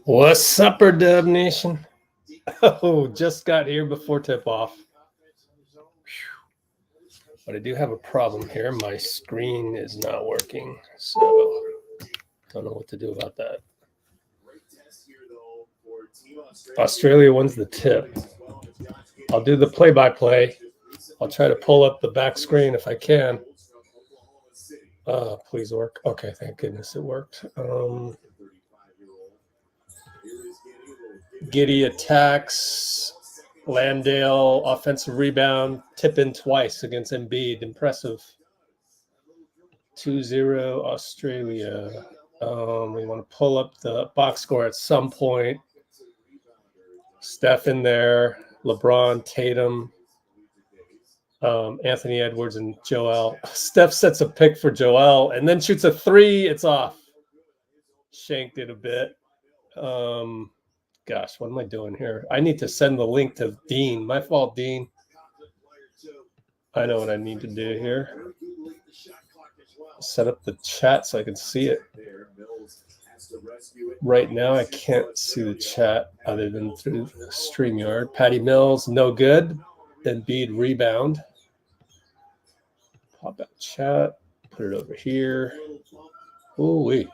What's supper, Dub Nation? Oh, just got here before tip-off. But I do have a problem here. My screen is not working, so don't know what to do about that. Australia wins the tip. I'll do the play-by-play. I'll try to pull up the back screen if I can. Please work. Okay, thank goodness it worked. Giddey attacks. Landale, offensive rebound, tip in twice against Embiid. Impressive. 2-0 Australia. We want to pull up the box score at some point. Steph in there. LeBron, Tatum, Anthony Edwards, and Joel. Steph sets a pick for Joel and then shoots a three. It's off. Shanked it a bit. Gosh, what am I doing here? I need to send the link to Dean. My fault, Dean. I know what I need to do here. Set up the chat so I can see it. Right now, I can't see the chat other than through StreamYard. Patty Mills, no good. Embiid rebound. Pop out chat. Put it over here. Ooh-wee.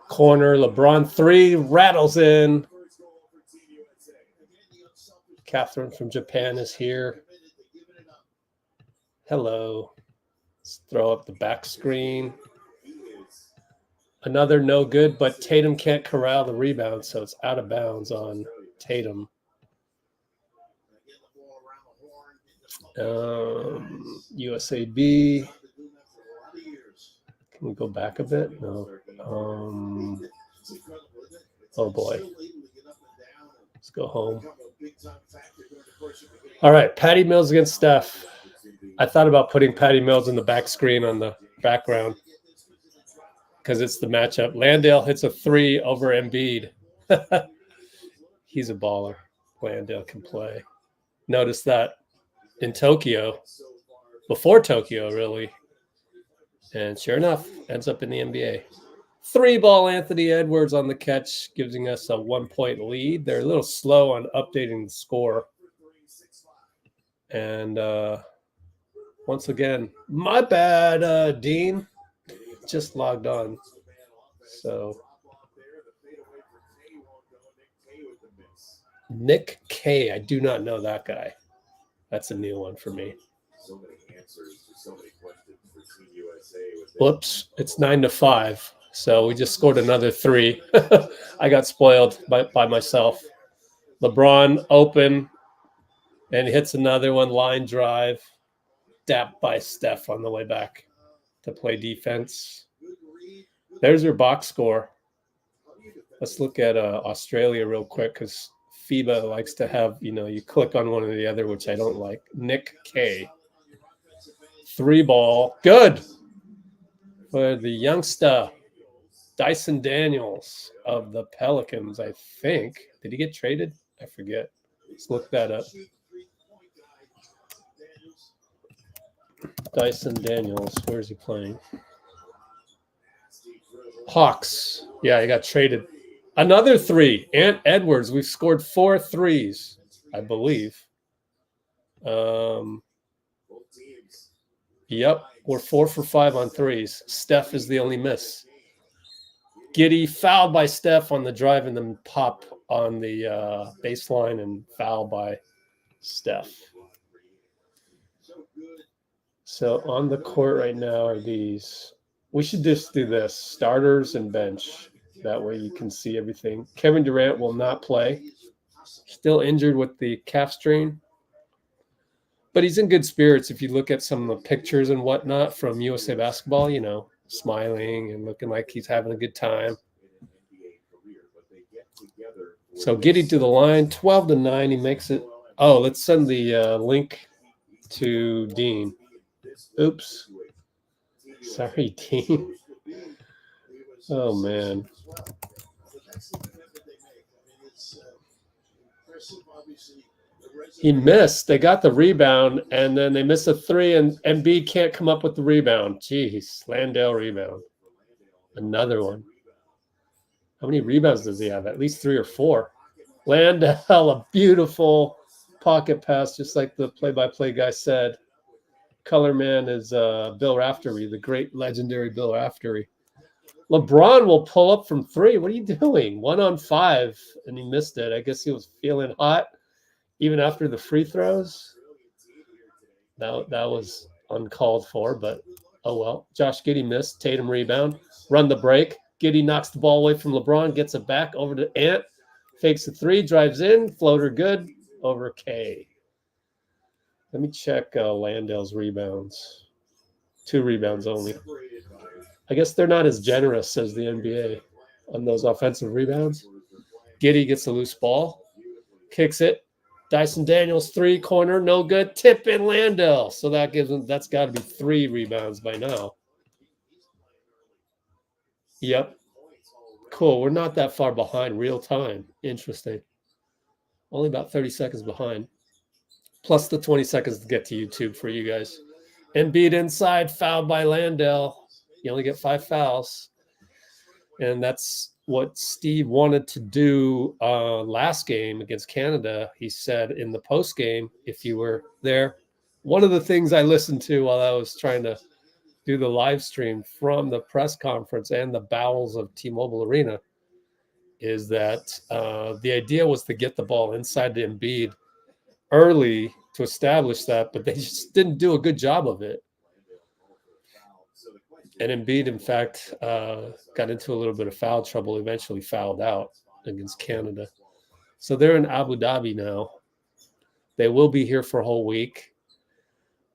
Corner, LeBron three, rattles in. Catherine from Japan is here. Hello. Let's throw up the back screen. Another no good, but Tatum can't corral the rebound, so it's out of bounds on Tatum. USA B. Can we go back a bit? No. Oh boy. Let's go home. All right, Patty Mills against Steph. I thought about putting Patty Mills in the back screen on the background because it's the matchup. Landale hits a three over Embiid. He's a baller. Landale can play. Notice that in Tokyo, before Tokyo, really. And sure enough, ends up in the NBA. Three ball Anthony Edwards on the catch, giving us a 1-point lead. They're a little slow on updating the score. And once again, my bad, Dean. Just logged on. So Nick K. I do not know that guy. That's a new one for me. So many answers to so many questions for Team USA. Whoops, it's 9-5. So we just scored another three. I got spoiled by myself. LeBron open and hits another one, line drive. Dapped by Steph on the way back to play defense. There's your box score. Let's look at Australia real quick because FIBA likes to have, you click on one or the other, which I don't like. Nick K. Three ball. Good. For the youngster, Dyson Daniels of the Pelicans, I think. Did he get traded? I forget. Let's look that up. Dyson Daniels. Where is he playing? Hawks. Yeah, he got traded. Another three. Ant Edwards. We've scored 4 threes, I believe. Yep, we're 4 for 5 on threes. Steph is the only miss. Giddey fouled by Steph on the drive and then pop on the baseline and foul by Steph. So on the court right now are these. We should just do this. Starters and bench. That way you can see everything. Kevin Durant will not play. Still injured with the calf strain. But he's in good spirits if you look at some of the pictures and whatnot from USA Basketball, smiling and looking like he's having a good time. So Giddey to the line, 12-9. He makes it. Oh, let's send the link to Dean. Oops. Sorry, Dean. Oh, man. He missed. They got the rebound, and then they missed a three, and Embiid can't come up with the rebound. Jeez, Landale rebound. Another one. How many rebounds does he have? At least 3 or 4. Landell, a beautiful pocket pass, just like the play-by-play guy said. Color man is Bill Raftery, the great legendary Bill Raftery. LeBron will pull up from 3. What are you doing? 1 on 5, and he missed it. I guess he was feeling hot even after the free throws. That was uncalled for, but oh well. Josh Giddey missed. Tatum rebound. Run the break. Giddey knocks the ball away from LeBron, gets it back over to Ant. Fakes the 3, drives in. Floater good over K. Let me check Landell's rebounds. 2 rebounds only. I guess they're not as generous as the NBA on those offensive rebounds. Giddey gets a loose ball. Kicks it. Dyson Daniels 3 corner, no good. Tip in Landell. So that's got to be 3 rebounds by now. Yep. Cool. We're not that far behind real time. Interesting. Only about 30 seconds behind. Plus the 20 seconds to get to YouTube for you guys. Embiid inside, fouled by Landell. You only get 5 fouls. And that's what Steve wanted to do last game against Canada. He said in the post game, if you were there, one of the things I listened to while I was trying to do the live stream from the press conference and the bowels of T-Mobile Arena is that the idea was to get the ball inside to Embiid early to establish that, but they just didn't do a good job of it. And Embiid, in fact, got into a little bit of foul trouble, eventually fouled out against Canada. So they're in Abu Dhabi now. They will be here for a whole week.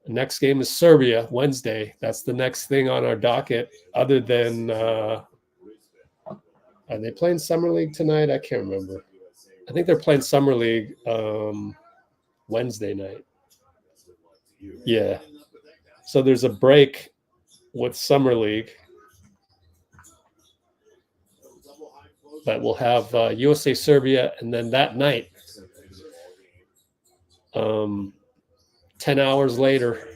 The next game is Serbia, Wednesday. That's the next thing on our docket, other than are they playing Summer League tonight? I can't remember. I think they're playing Summer League Wednesday night. Yeah. So there's a break with Summer League. But we'll have USA Serbia, and then that night, 10 hours later,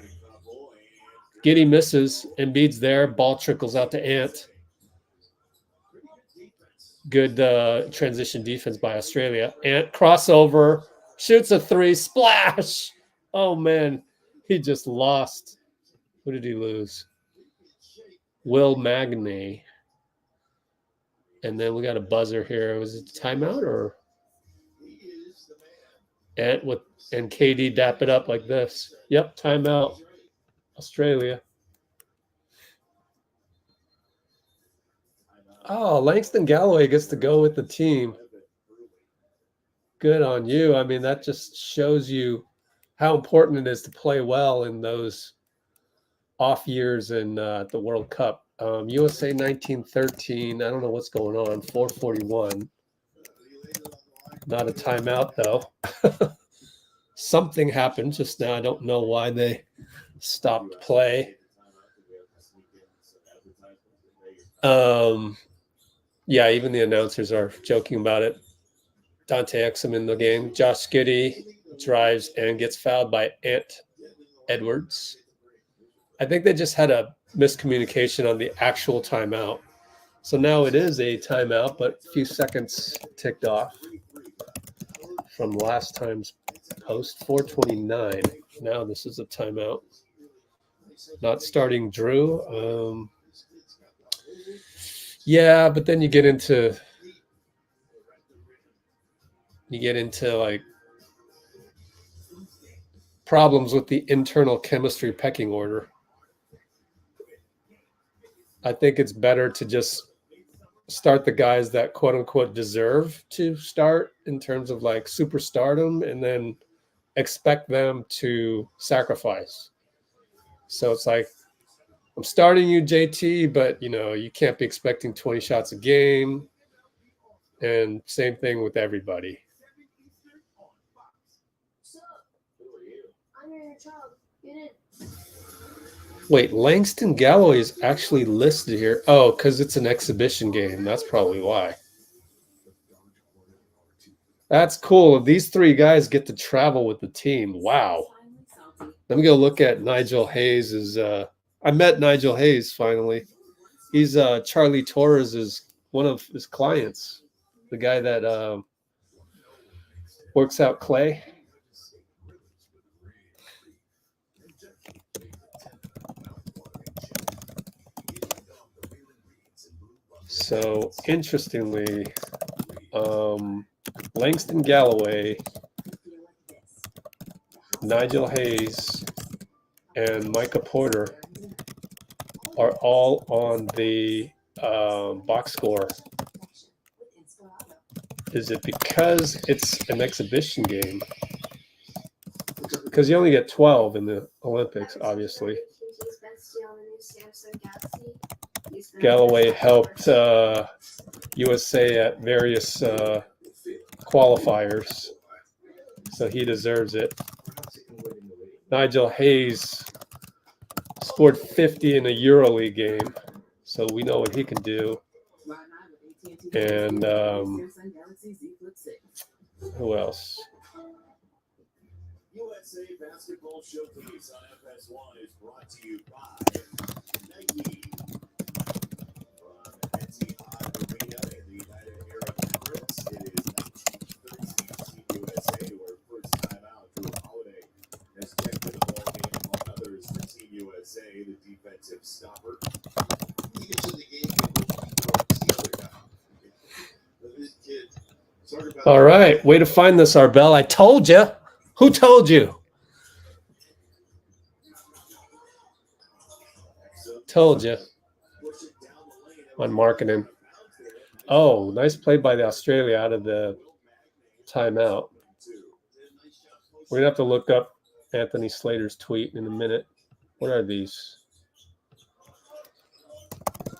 Giddey misses. Embiid's there. Ball trickles out to Ant. Good transition defense by Australia. Ant crossover, shoots a 3, splash. Oh, man. He just lost. Who did he lose? Will Magnay. And then we got a buzzer here. Was it timeout or? Ant and KD dap it up like this. Yep, timeout. Australia. Oh, Langston Galloway gets to go with the team. Good on you. I mean, that just shows you how important it is to play well in those off years in the World Cup. USA 1913. I don't know what's going on. 4:41. Not a timeout, though. Something happened just now. I don't know why they stopped play. Yeah, even the announcers are joking about it. Dante Exum in the game. Josh Giddey drives and gets fouled by Ant Edwards. I think they just had a miscommunication on the actual timeout. So now it is a timeout, but a few seconds ticked off from last time's post. 4:29. Now this is a timeout. Not starting Drew. Yeah, but then you get into like problems with the internal chemistry pecking order. I think it's better to just start the guys that quote unquote deserve to start in terms of like superstardom, and then expect them to sacrifice. So it's like, I'm starting you, JT, but you can't be expecting 20 shots a game. And same thing with everybody. Wait, Langston Galloway is actually listed here. Oh, because it's an exhibition game. That's probably why. That's cool. These 3 guys get to travel with the team. Wow. Let me go look at Nigel Hayes'. I met Nigel Hayes finally. He's Charlie Torres's one of his clients, the guy that works out Klay. So interestingly, Langston Galloway, Nigel Hayes, and Micah Porter are all on the box score. Is it because it's an exhibition game? Because you only get 12 in the Olympics, obviously. Galloway helped USA at various qualifiers, so he deserves it. Nigel Hayes scored 50 in a EuroLeague game, so we know what he can do. And who else? USA Basketball Showcase on FS1 is brought to you by Nike. From NC Arena in the United Arab Emirates, it is 1913 Team USA, where first time out Drew Holiday has checked in the ball game, among others, for Team USA, the defensive stopper. He gets in the game and all right, way to find this, Arbel. I told you. Who told you? Told you. On Markkanen. Oh, nice play by the Australia out of the timeout. We're going to have to look up Anthony Slater's tweet in a minute. What are these?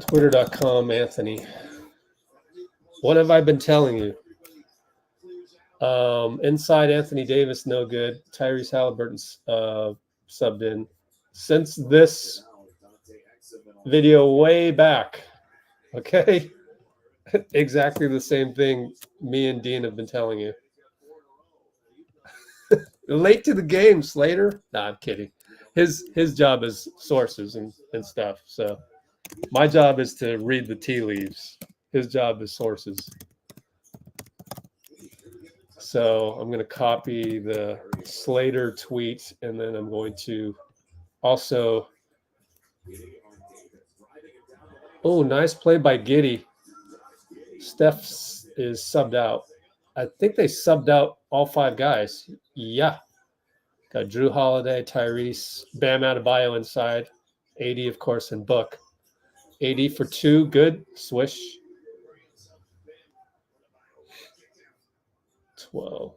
Twitter.com, Anthony. What have I been telling you? Inside Anthony Davis, no good. Tyrese Halliburton's subbed in. Since this video way back, okay? Exactly the same thing me and Dean have been telling you. Late to the game, Slater. Nah, I'm kidding. His job is sources and stuff. So my job is to read the tea leaves. His job is sources. So I'm going to copy the Slater tweet, and then I'm going to also. Oh, nice play by Giddey. Steph is subbed out. I think they subbed out all 5 guys. Yeah. Got Drew Holiday, Tyrese, Bam Adebayo inside. AD, of course, and Book. AD for 2. Good. Swish. 12.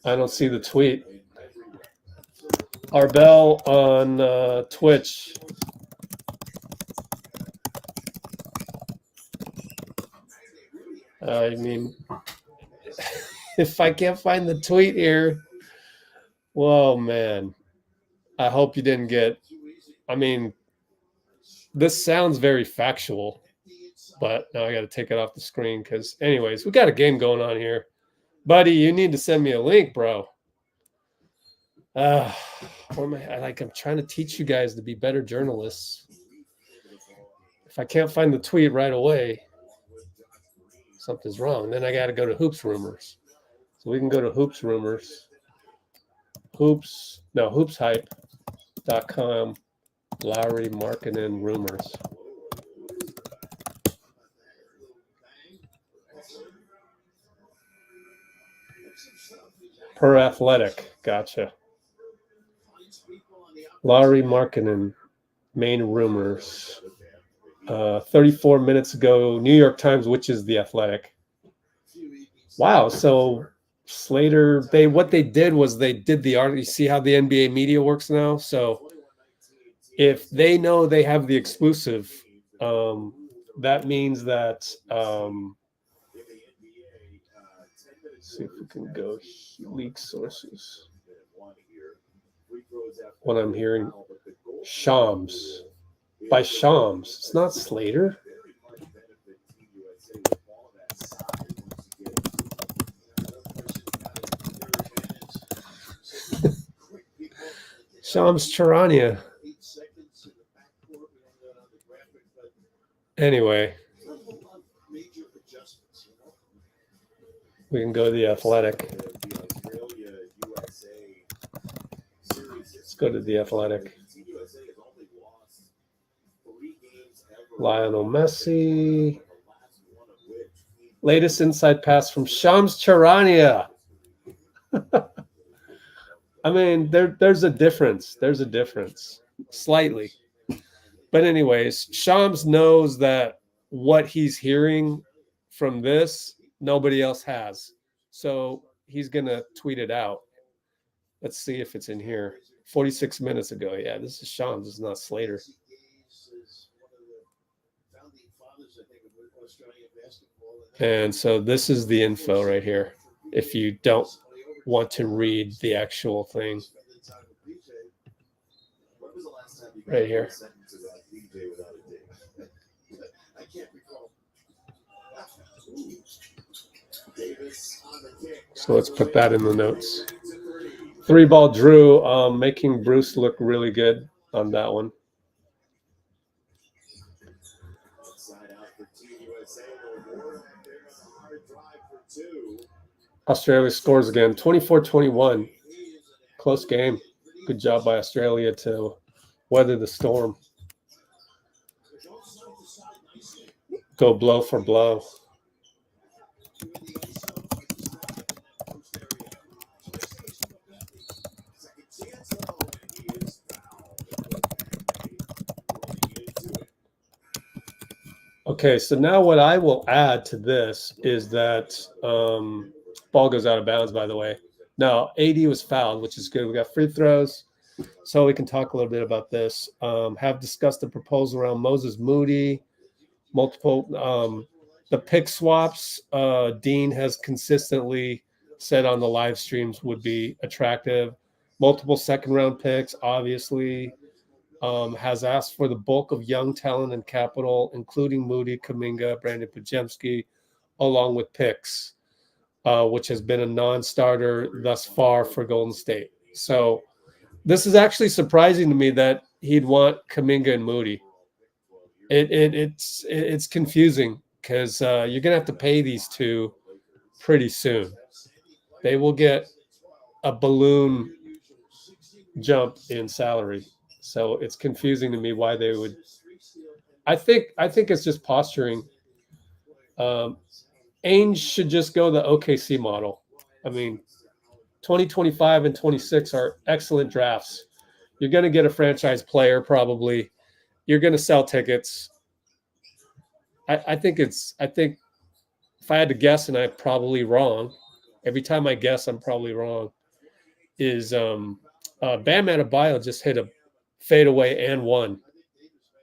I don't see the tweet. Arbel on Twitch. I mean, if I can't find the tweet here, whoa, man. I hope you didn't get, I mean, this sounds very factual, but now I got to take it off the screen because, anyways, we got a game going on here. Buddy, you need to send me a link, bro. What am I'm trying to teach you guys to be better journalists. If I can't find the tweet right away, something's wrong. Then I got to go to Hoops Rumors. So we can go to Hoops Rumors. Hoopshype.com. Laurie Markkanen rumors. Per Athletic. Gotcha. Laurie Markkanen, main rumors. 34 minutes ago, New York Times, which is The Athletic. Wow, so Slater, what they did was they did the art. You see how the NBA media works now? So if they know they have the exclusive, that means that let's see if we can go leak sources. What I'm hearing, Shams. By Shams. It's not Slater. Shams Charania. Anyway, we can go to the Athletic. Let's go to the Athletic. Lionel Messi. Latest inside pass from Shams Charania. I mean, there's a difference. There's a difference. Slightly. But anyways, Shams knows that what he's hearing from this, nobody else has. So he's going to tweet it out. Let's see if it's in here. 46 minutes ago. Yeah, this is Shams. It's not Slater. And so this is the info right here. If you don't want to read the actual thing. Right here. So let's put that in the notes. 3-ball Drew, making Bruce look really good on that one. Australia scores again, 24-21. Close game. Good job by Australia to weather the storm. Go blow for blow. Okay, so now what I will add to this is that ball goes out of bounds, by the way. Now, AD was fouled, which is good. We got free throws, so we can talk a little bit about this. Have discussed the proposal around Moses Moody, multiple the pick swaps. Dean has consistently said on the live streams would be attractive. Multiple second-round picks, obviously. Has asked for the bulk of young talent and capital, including Moody, Kuminga, Brandin Podziemski, along with picks, which has been a non-starter thus far for Golden State. So this is actually surprising to me that he'd want Kuminga and Moody. It's confusing because you're gonna have to pay these two pretty soon. They will get a balloon jump in salary. So it's confusing to me why they would. I think it's just posturing. Ainge should just go the OKC model. I mean, 2025 and 26 are excellent drafts. You're going to get a franchise player probably. You're going to sell tickets. I think if I had to guess, and I'm probably wrong, every time I guess I'm probably wrong, is Bam Adebayo just hit a fadeaway and one.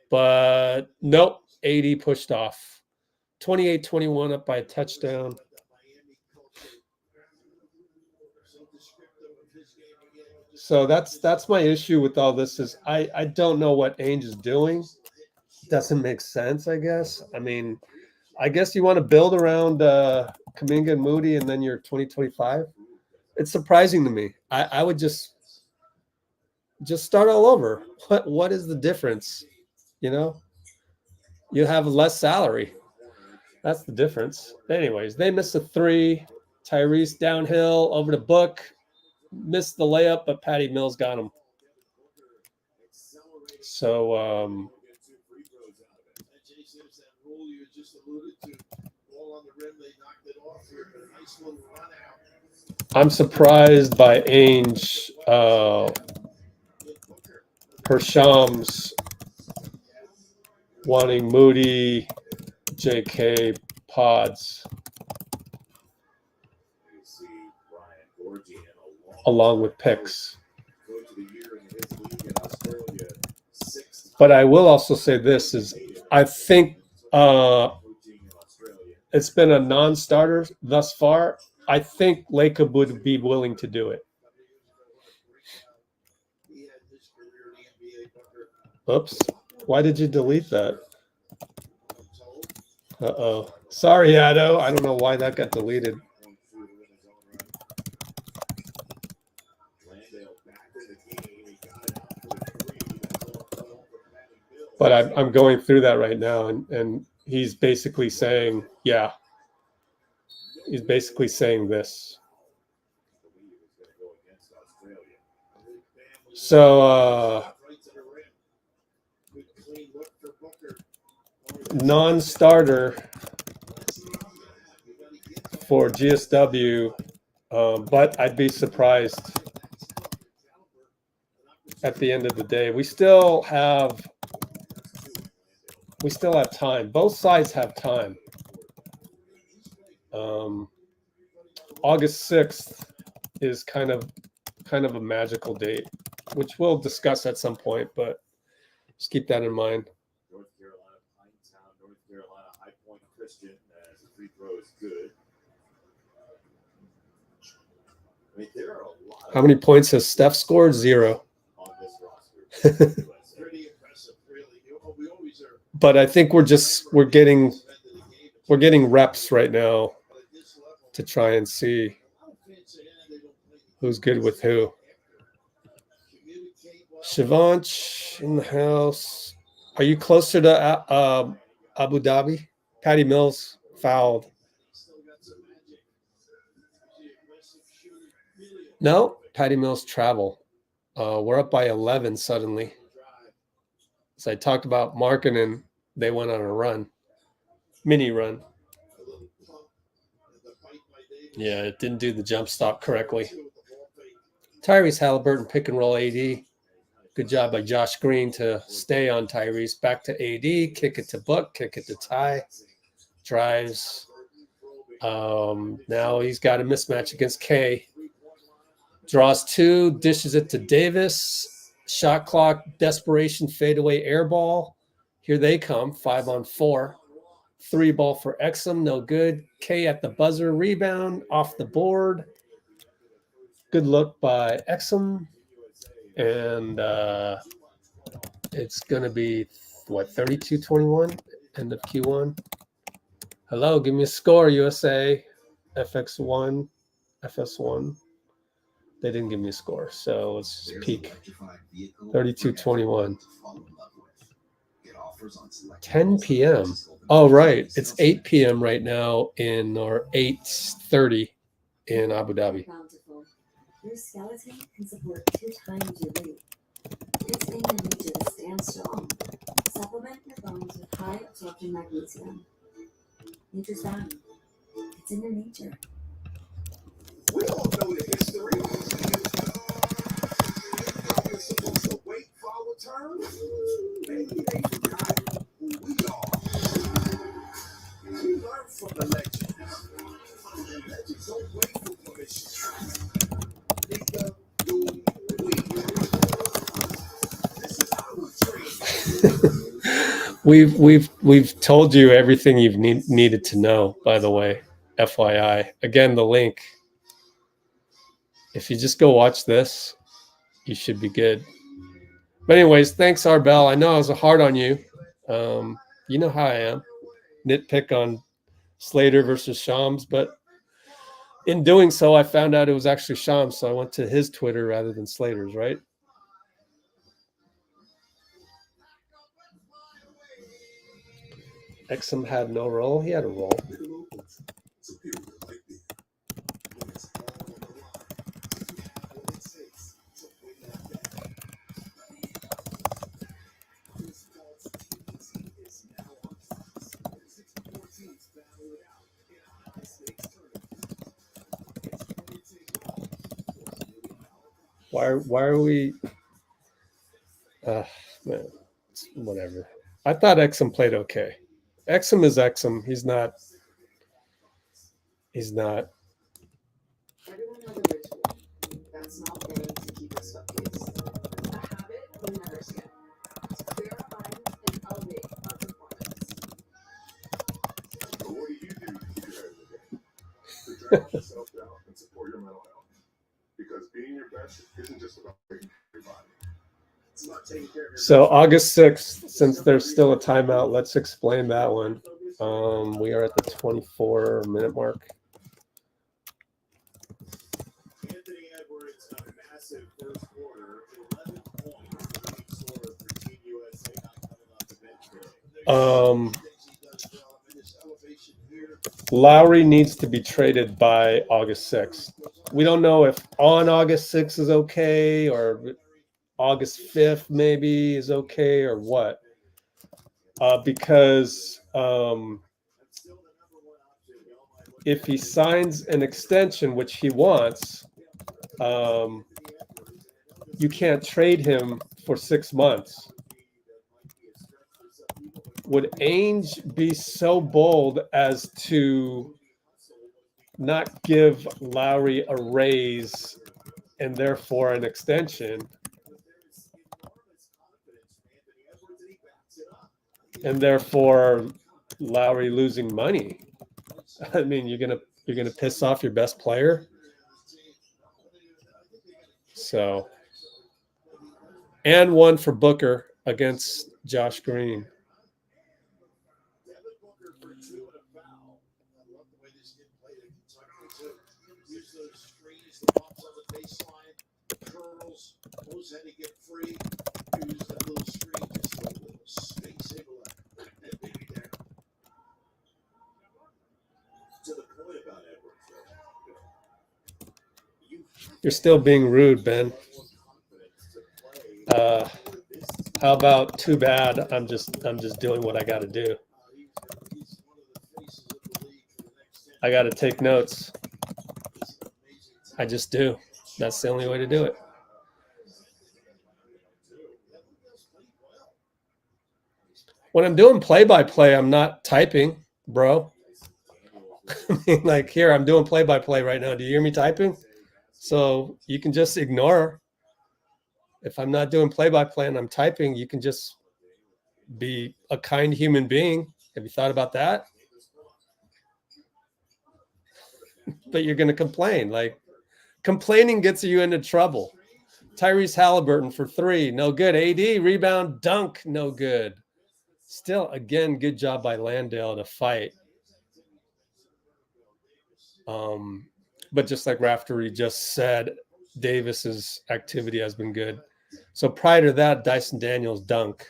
But nope, 80 pushed off. 28-21 up by a touchdown. So that's my issue with all this is I don't know what Ainge is doing. Doesn't make sense, I guess. I mean, I guess you want to build around Kuminga and Moody and then you're 2025. It's surprising to me. I would just start all over. What is the difference? You know, you have less salary. That's the difference. Anyways, they missed a three. Tyrese downhill over the book. Missed the layup, but Patty Mills got him. So, I'm surprised by Ainge per Shams wanting Moody, J.K. Pods, along with picks. But I will also say this is I think it's been a non-starter thus far. I think Lacob would be willing to do it. Oops. Why did you delete that? Uh-oh. Sorry, Addo. I don't know why that got deleted. But I'm going through that right now, and he's basically saying, yeah, he's basically saying this. So, non-starter for GSW, but I'd be surprised at the end of the day. We still have time. Both sides have time. August 6th is kind of a magical date, which we'll discuss at some point, but just keep that in mind. North Carolina, Pinetown, North Carolina, High Point Christian, as the free throw is good. I mean, there are a lot. How many points has Steph scored? 0. On this roster. Pretty impressive, really. We always are. But I think we're getting reps right now to try and see who's good with who. Shivansh in the house. Are you closer to Abu Dhabi? Patty Mills fouled. No, Patty Mills travel. We're up by 11 suddenly. So I talked about Markkanen. They went on a run, mini run. Yeah, it didn't do the jump stop correctly. Tyrese Halliburton pick and roll AD. Good job by Josh Green to stay on Tyrese. Back to AD. Kick it to Book. Kick it to Ty. Drives. Now he's got a mismatch against K. Draws 2. Dishes it to Davis. Shot clock. Desperation fadeaway air ball. Here they come. 5-on-4. 3 ball for Exum. No good. K at the buzzer. Rebound. Off the board. Good look by Exum. And it's going to be, 32-21? End of Q1. Hello, give me a score, USA. FX1, FS1. They didn't give me a score, so let's just peek. 32-21. 10 p.m. Oh, right. It's 8 p.m. right now or 8:30 in Abu Dhabi. Your skeleton can support 2 times your weight. It's in your nature to stand strong. Supplement your bones with high absorption magnesium. Nature's bound. It's in your nature. We all know the history. You're supposed to wait for our turn. Maybe they forgot who we are. We learn from the legends. The legends don't wait for permission. We've told you everything you've needed to know, by the way. FYI. Again, the link. If you just go watch this, you should be good. But anyways, thanks, Arbel. I know I was hard on you. You know how I am. Nitpick on Slater versus Shams, but in doing so, I found out it was actually Shams, so I went to his Twitter rather than Slater's, right? Exum had no role. He had a role. Why are we? Man, whatever. I thought Exum played okay. Exum is Exum. He's not. Everyone has a ritual. That's not going to keep us focused. A habit we never skip. To clear our minds and elevate our performance. But what do you do to keep your head in the game? To drive yourself down and support your mental health. Because being your best isn't just about taking care of your body. It's about taking care of your So August 6th, since there's still a timeout, let's explain that one. We are at the 24-minute mark. Anthony Edwards had a massive first quarter, 11 points, leading scorer for Team USA, not coming off the bench today. Laurie needs to be traded by August 6th. We don't know if on August 6th is okay or August 5th maybe is okay or what. Because if he signs an extension, which he wants, you can't trade him for 6 months. Would Ainge be so bold as to not give Laurie a raise and therefore an extension, and therefore Laurie losing money? I mean, you're gonna piss off your best player. So, and one for Booker against Josh Green. You're still being rude, Ben. How about too bad? I'm just doing what I got to do. I got to take notes. I just do. That's the only way to do it. When I'm doing play-by-play, I'm not typing, bro. I mean, like here, I'm doing play-by-play right now. Do you hear me typing? So you can just ignore. If I'm not doing play-by-play and I'm typing, you can just be a kind human being. Have you thought about that? But you're going to complain. Like, complaining gets you into trouble. Tyrese Halliburton for 3, no good. AD, rebound, dunk, no good. Still, again, good job by Landale to fight. But just like Raftery just said, Davis's activity has been good. So prior to that, Dyson Daniels dunk.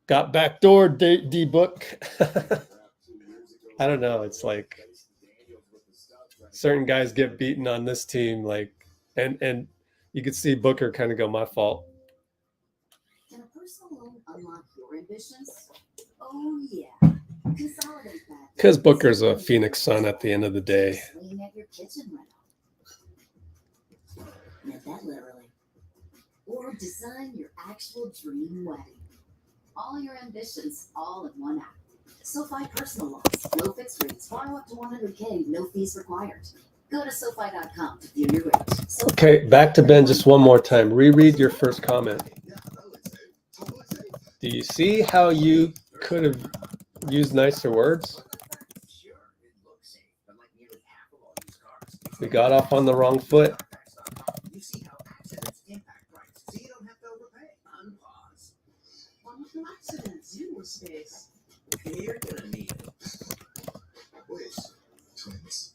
Got backdoor D-book. I don't know. It's like certain guys get beaten on this team, like, and you could see Booker kind of go, my fault. Can a personal loan unlock your ambitions? Oh yeah. Consolidate that. Because Booker's a Phoenix Sun at the end of the day. Swing at your kitchen rental. Meant that literally. Or design your actual dream wedding. All your ambitions, all in one app. SoFi personal loans, low fixed rates, borrow up to $100K, no fees required. Go to SoFi.com to view your rates. Okay, back to Ben just one more time. Reread your first comment. Do you see how you could have used nicer words? We got off on the wrong foot. You see how accidents impact prices, so you don't have to overpay. Unpause. Well, with no accidents, you were space. You're gonna need it. Wait, twins.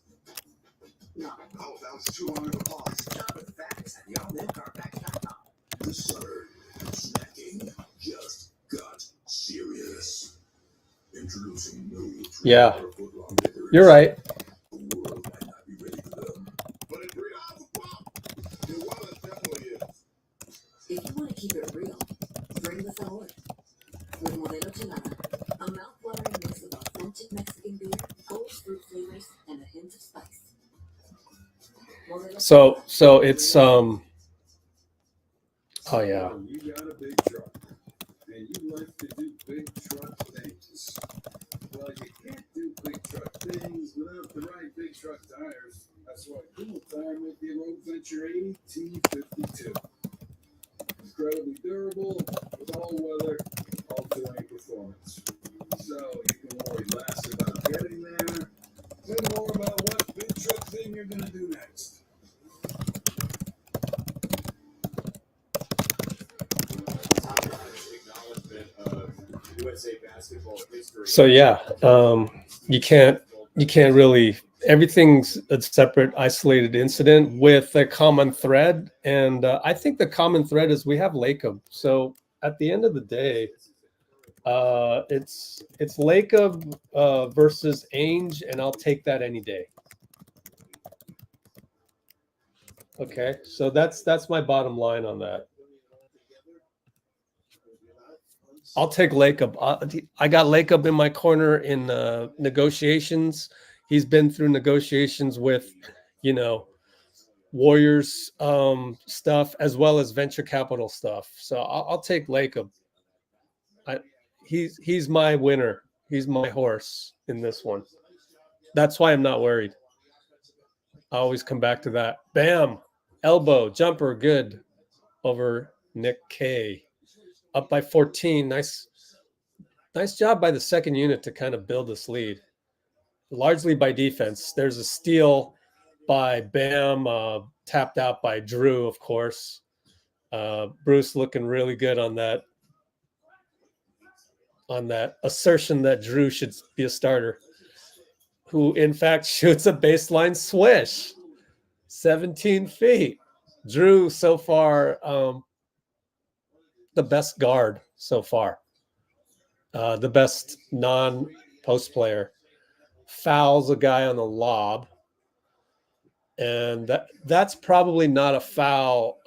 No. Oh, that was too long of a pause. Shop with facts at y'alllivecarpacks.com. This summer, snacking just got serious. Introducing new. Yeah, you're right. The world might not be ready for them, but at $3 a pop, your wallet definitely is. If you want to keep it real, bring the sabor. With Modelo Chelada, a mouth-watering mix of authentic Mexican beer, bold fruit flavors, and a hint of spice. So it's oh yeah. You got a big truck, and you like to do big truck things. Well, you can't do big truck things without the right big truck tires. That's why Cool Tire made the Road Venture 80 T52. Incredibly durable, with all-weather, all-terrain performance. So you can worry less about getting there, and more about what big truck thing you're going to do next. So yeah, you can't really, everything's a separate isolated incident with a common thread. And I think the common thread is we have Lacob. So at the end of the day, It's Lacob versus Ainge, and I'll take that any day. Okay, so that's my bottom line on that. I'll take Lacob. I got Lacob in my corner in negotiations. He's been through negotiations with, you know, Warriors stuff as well as venture capital stuff. So I'll take Lacob. He's my winner. He's my horse in this one. That's why I'm not worried. I always come back to that. Bam, elbow jumper, good over Nick K. Up by 14. Nice job by the second unit to kind of build this lead, largely by defense. There's a steal by Bam, tapped out by Drew, of course. Bruce looking really good on that assertion that Drew should be a starter, who in fact shoots a baseline swish, 17 feet. Drew so far, the best guard so far, the best non-post player. Fouls a guy on the lob, and that's probably not a foul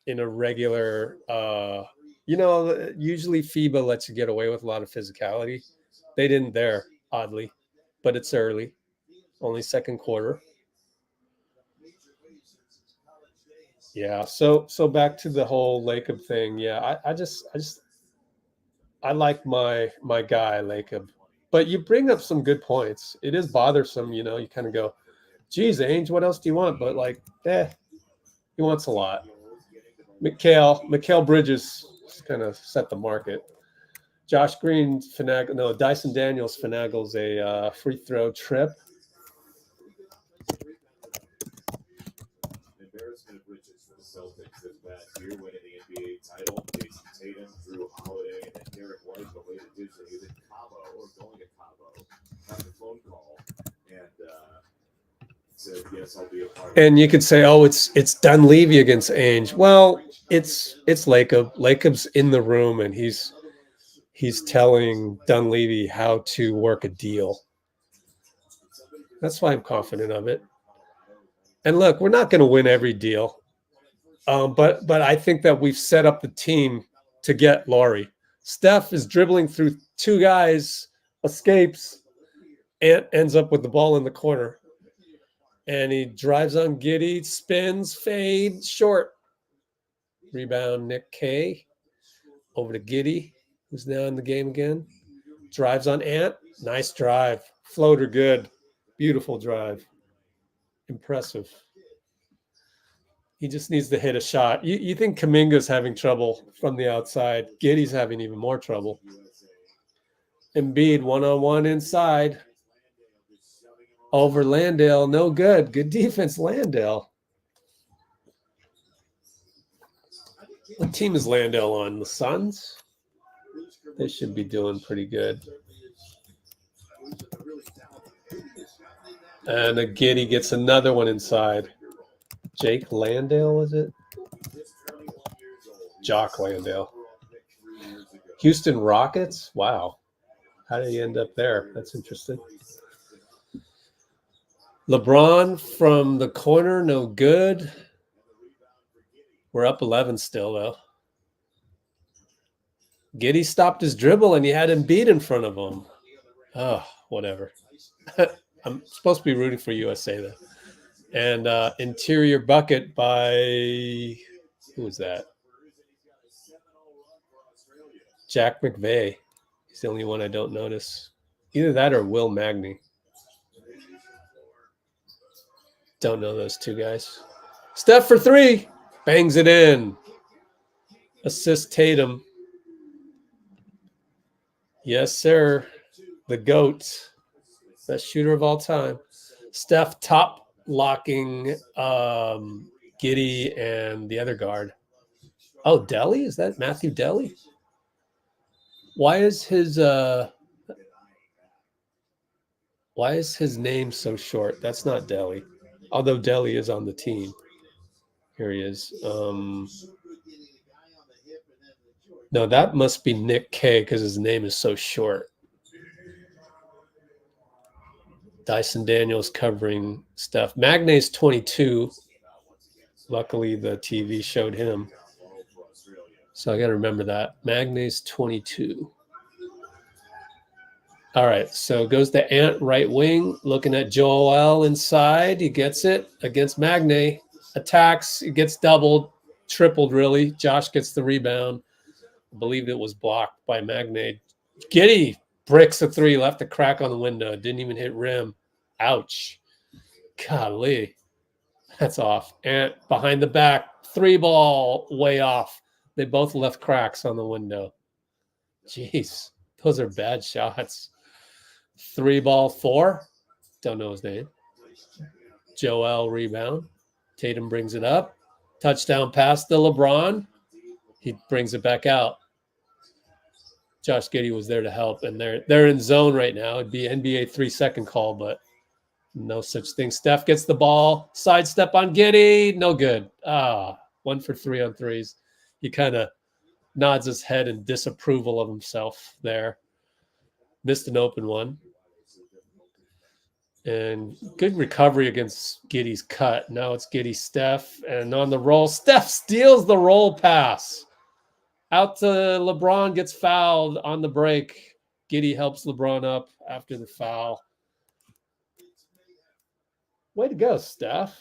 in a regular. Usually FIBA lets you get away with a lot of physicality. They didn't there, oddly, but it's early, only second quarter. Yeah, so back to the whole Lacob thing. Yeah, I like my guy Lacob. But you bring up some good points. It is bothersome, you kind of go, geez, Ainge, what else do you want? But he wants a lot. Mikal Bridges kind of set the market. Josh Green Dyson Daniels finagles a free throw trip. Embarrassment of riches for the Celtics this past year, winning the NBA title. Jason Tatum, Drew Holiday, and then Derek White, the late addition. He was in Cabo, or going to Cabo. Got the phone call, and said, yes, I'll be a part of it. And you could say, oh, it's Dunleavy against Ainge. Well, it's Lacob. Lacob's in the room, and he's telling Dunleavy how to work a deal. That's why I'm confident of it. And look, we're not going to win every deal, but I think that we've set up the team to get Laurie. Steph is dribbling through two guys, escapes, and ends up with the ball in the corner. And he drives on Giddey, spins, fade, short. Rebound, Nick K. Over to Giddey, who's now in the game again. Drives on Ant. Nice drive. Floater good. Beautiful drive. Impressive. He just needs to hit a shot. You think Kuminga's having trouble from the outside. Giddey's having even more trouble. Embiid one-on-one inside. Over Landale. No good. Good defense, Landale. What team is Landale on? The Suns? They should be doing pretty good. And a Giddey gets another one inside. Jake Landale, is it? Jock Landale. Houston Rockets? Wow. How did he end up there? That's interesting. LeBron from the corner, no good. We're up 11 still, though. Giddey stopped his dribble, and he had Embiid in front of him. Oh, whatever. I'm supposed to be rooting for USA, though. And interior bucket by, who was that? Jack McVeigh. He's the only one I don't notice. Either that or Will Magny. Don't know those two guys. Steph for three. Bangs it in. Assist Tatum. Yes, sir. The GOAT. Best shooter of all time. Steph top locking Giddey and the other guard. Oh, Delly? Is that Matthew Delly? Why is his name so short? That's not Delly. Although Delly is on the team. Here he is. No, that must be Nick K because his name is so short. Dyson Daniels covering stuff. Magna's 22. Luckily, the TV showed him. So I got to remember that. Magna's 22. All right, so goes to Ant, right wing, looking at Joel inside. He gets it against Magne. Attacks, it gets doubled, tripled, really. Josh gets the rebound. I believe it was blocked by Magne. Giddey bricks a three, left a crack on the window. Didn't even hit rim. Ouch. Golly. That's off. Ant behind the back. 3-ball, way off. They both left cracks on the window. Jeez, those are bad shots. 3-ball, 4. Don't know his name. Joel rebound. Tatum brings it up. Touchdown pass to LeBron. He brings it back out. Josh Giddey was there to help, and they're in zone right now. It'd be NBA 3-second call, but no such thing. Steph gets the ball. Sidestep on Giddey. No good. 1 for 3 on threes. He kind of nods his head in disapproval of himself there. Missed an open one. And good recovery against Giddey's cut. Now it's Giddey, Steph, and on the roll. Steph steals the roll pass. Out to LeBron, gets fouled on the break. Giddey helps LeBron up after the foul. Way to go, Steph.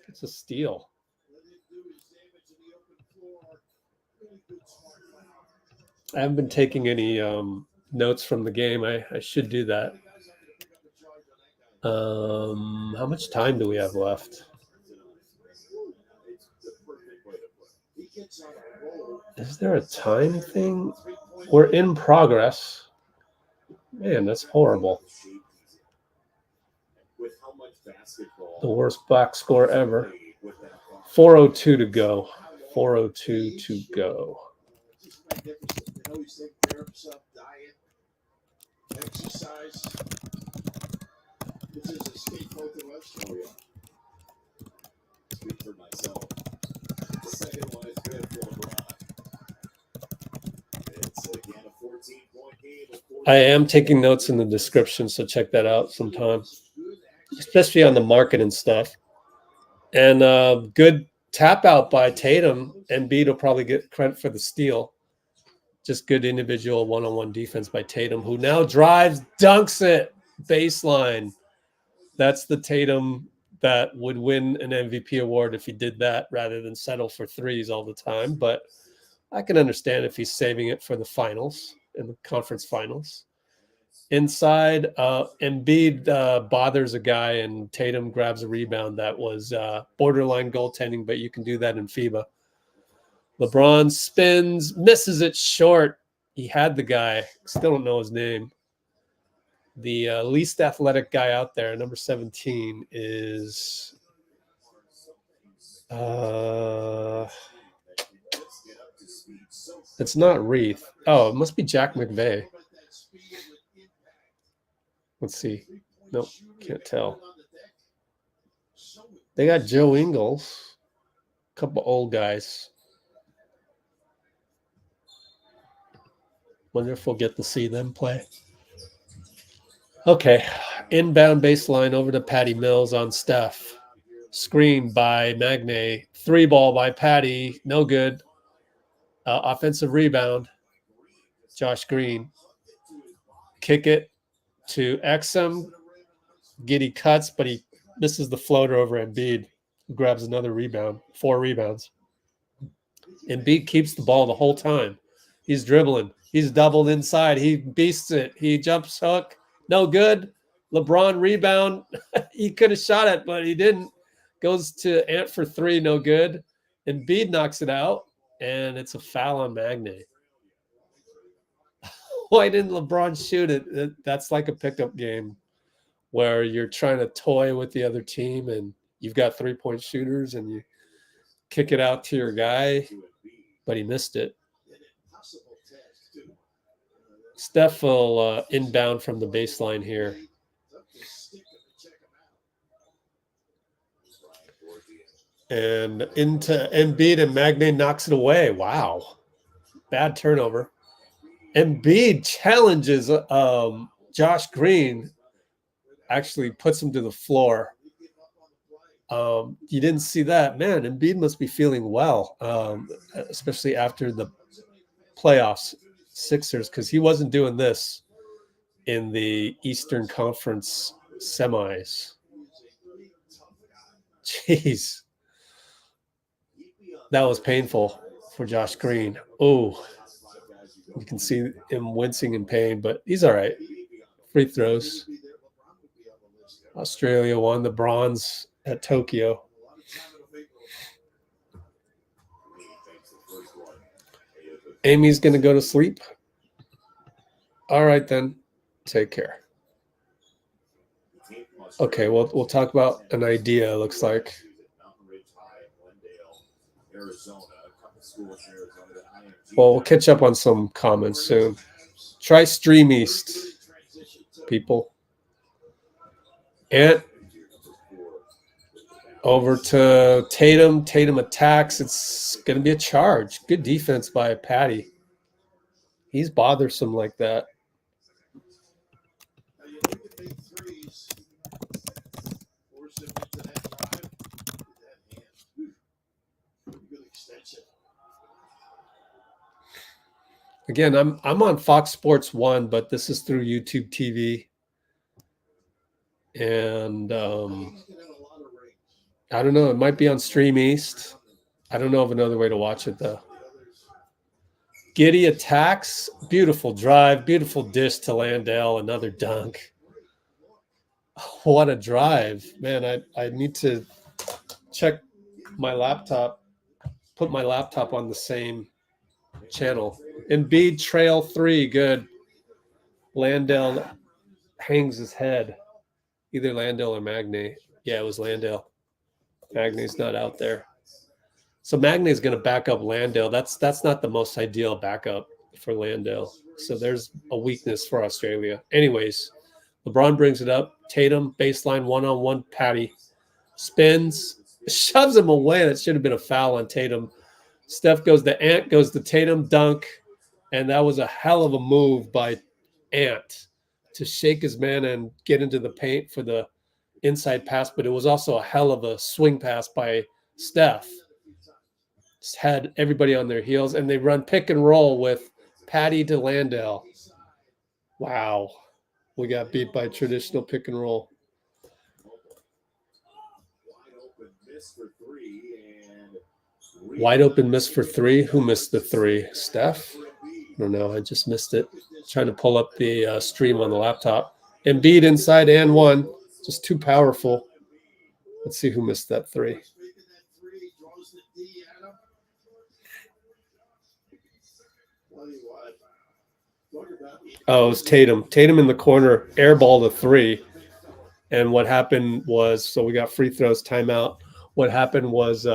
It's a steal. I haven't been taking any notes from the game. I should do that. How much time do we have left? Is there a time thing? We're in progress. Man, that's horrible. The worst box score ever. 4:02 to go. 4:02 to go. Exercise. This is a speak both of us. Oh, yeah. Speak for myself. The second one is good for LeBron. It's again a 14-point game. I am taking notes in the description, so check that out sometime, especially on the Markkanen stuff. And good tap out by Tatum. Embiid will probably get credit for the steal. Just good individual one-on-one defense by Tatum, who now drives, dunks it, baseline. That's the Tatum that would win an MVP award if he did that rather than settle for threes all the time. But I can understand if he's saving it for the finals, in the conference finals. Inside, Embiid bothers a guy, and Tatum grabs a rebound that was borderline goaltending, but you can do that in FIBA. LeBron spins, misses it short. He had the guy. Still don't know his name. The least athletic guy out there, number 17, is it's not Reith. Oh, it must be Jack McVay. Let's see. Nope, can't tell. They got Joe Ingles, a couple old guys. Wonder if we'll get to see them play. Okay, inbound baseline over to Patty Mills on Steph. Screen by Magne. 3-ball by Patty. No good. Offensive rebound. Josh Green. Kick it to Exum. Giddey cuts, but he misses the floater over Embiid, who grabs another rebound. 4 rebounds. Embiid keeps the ball the whole time. He's dribbling. He's doubled inside. He beasts it. He jumps hook. No good. LeBron rebound. He could have shot it, but he didn't. Goes to Ant for 3. No good. Embiid knocks it out, and it's a foul on Magne. Why didn't LeBron shoot it? That's like a pickup game where you're trying to toy with the other team, and you've got 3-point shooters, and you kick it out to your guy, but he missed it. Steph will inbound from the baseline here. And into Embiid, and Magne knocks it away. Wow. Bad turnover. Embiid challenges Josh Green, actually puts him to the floor. You didn't see that. Man, Embiid must be feeling well, especially after the playoffs, Sixers, because he wasn't doing this in the Eastern Conference semis. Jeez. That was painful for Josh Green. Oh, you can see him wincing in pain, but he's all right. Free throws. Australia won the bronze at Tokyo. Amy's going to go to sleep. All right, then. Take care. Okay, we'll talk about an idea, it looks like. Well, we'll catch up on some comments soon. Try Stream East, people. And over to Tatum. Tatum attacks. It's going to be a charge. Good defense by Patty. He's bothersome like that. Again, I'm on Fox Sports 1, but this is through YouTube TV. And I don't know. It might be on Stream East. I don't know of another way to watch it, though. Giddey attacks. Beautiful drive. Beautiful dish to Landale. Another dunk. What a drive. Man, I need to check my laptop. Put my laptop on the same channel. Embiid trail 3. Good. Landale hangs his head. Either Landale or Magne. Yeah, it was Landale. Magne's not out there. So Magne's going to back up Landale. That's not the most ideal backup for Landale. So there's a weakness for Australia. Anyways, LeBron brings it up. Tatum, baseline one-on-one, Patty. Spins, shoves him away. That should have been a foul on Tatum. Steph goes to Ant, goes to Tatum, dunk. And that was a hell of a move by Ant to shake his man and get into the paint for the inside pass. But it was also a hell of a swing pass by Steph. Just had everybody on their heels, and they run pick and roll with Patty to Landale. Wow. We got beat by traditional pick and roll. Wide open miss for 3. Who missed the 3? Steph? I don't know. I just missed it. Trying to pull up the stream on the laptop. Embiid inside and 1. Just too powerful. Let's see who missed that 3. Oh, it was Tatum. Tatum in the corner, airball to 3. And what happened was, so we got free throws, timeout. What happened was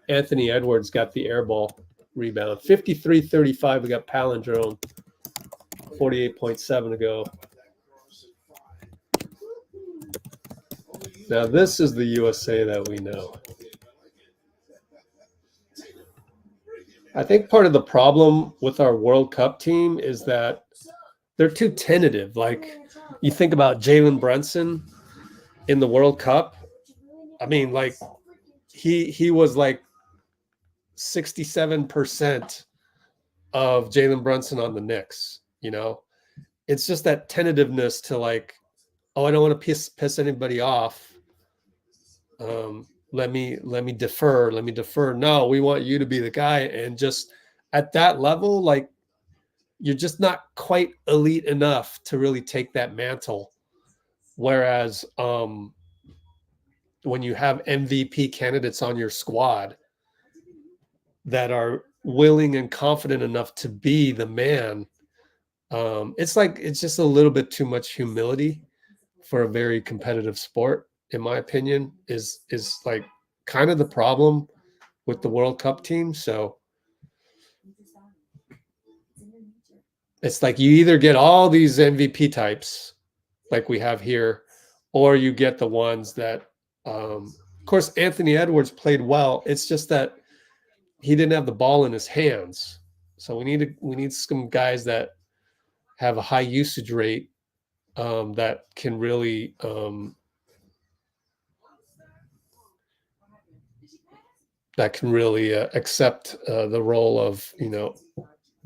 Anthony Edwards got the airball rebound. 53-35, we got palindrome. 48.7 to go. Now this is the USA that we know. I think part of the problem with our World Cup team is that they're too tentative. Like, you think about Jalen Brunson in the World Cup. I mean, like, he was like 67% of Jalen Brunson on the Knicks, you know? It's just that tentativeness to, like, oh, I don't want to piss anybody off. Let me defer. No, we want you to be the guy. And just at that level, like, you're just not quite elite enough to really take that mantle. Whereas when you have MVP candidates on your squad that are willing and confident enough to be the man, it's just a little bit too much humility for a very competitive sport, in my opinion, is like kind of the problem with the World Cup team. So it's like you either get all these MVP types like we have here, or you get the ones that, of course, Anthony Edwards played well. It's just that he didn't have the ball in his hands. So we need some guys that have a high usage rate, that can really accept the role of,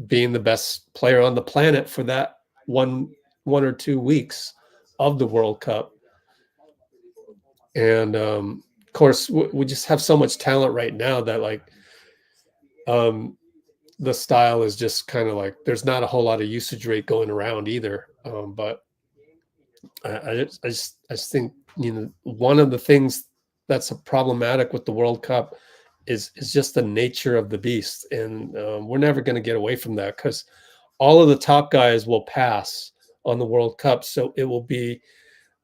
being the best player on the planet for that one or 2 weeks of the World Cup. And of course, we just have so much talent right now that the style is just kind of like there's not a whole lot of usage rate going around either. But I just think, one of the things that's problematic with the World Cup is just the nature of the beast, and we're never going to get away from that, because all of the top guys will pass on the World Cup. So it will be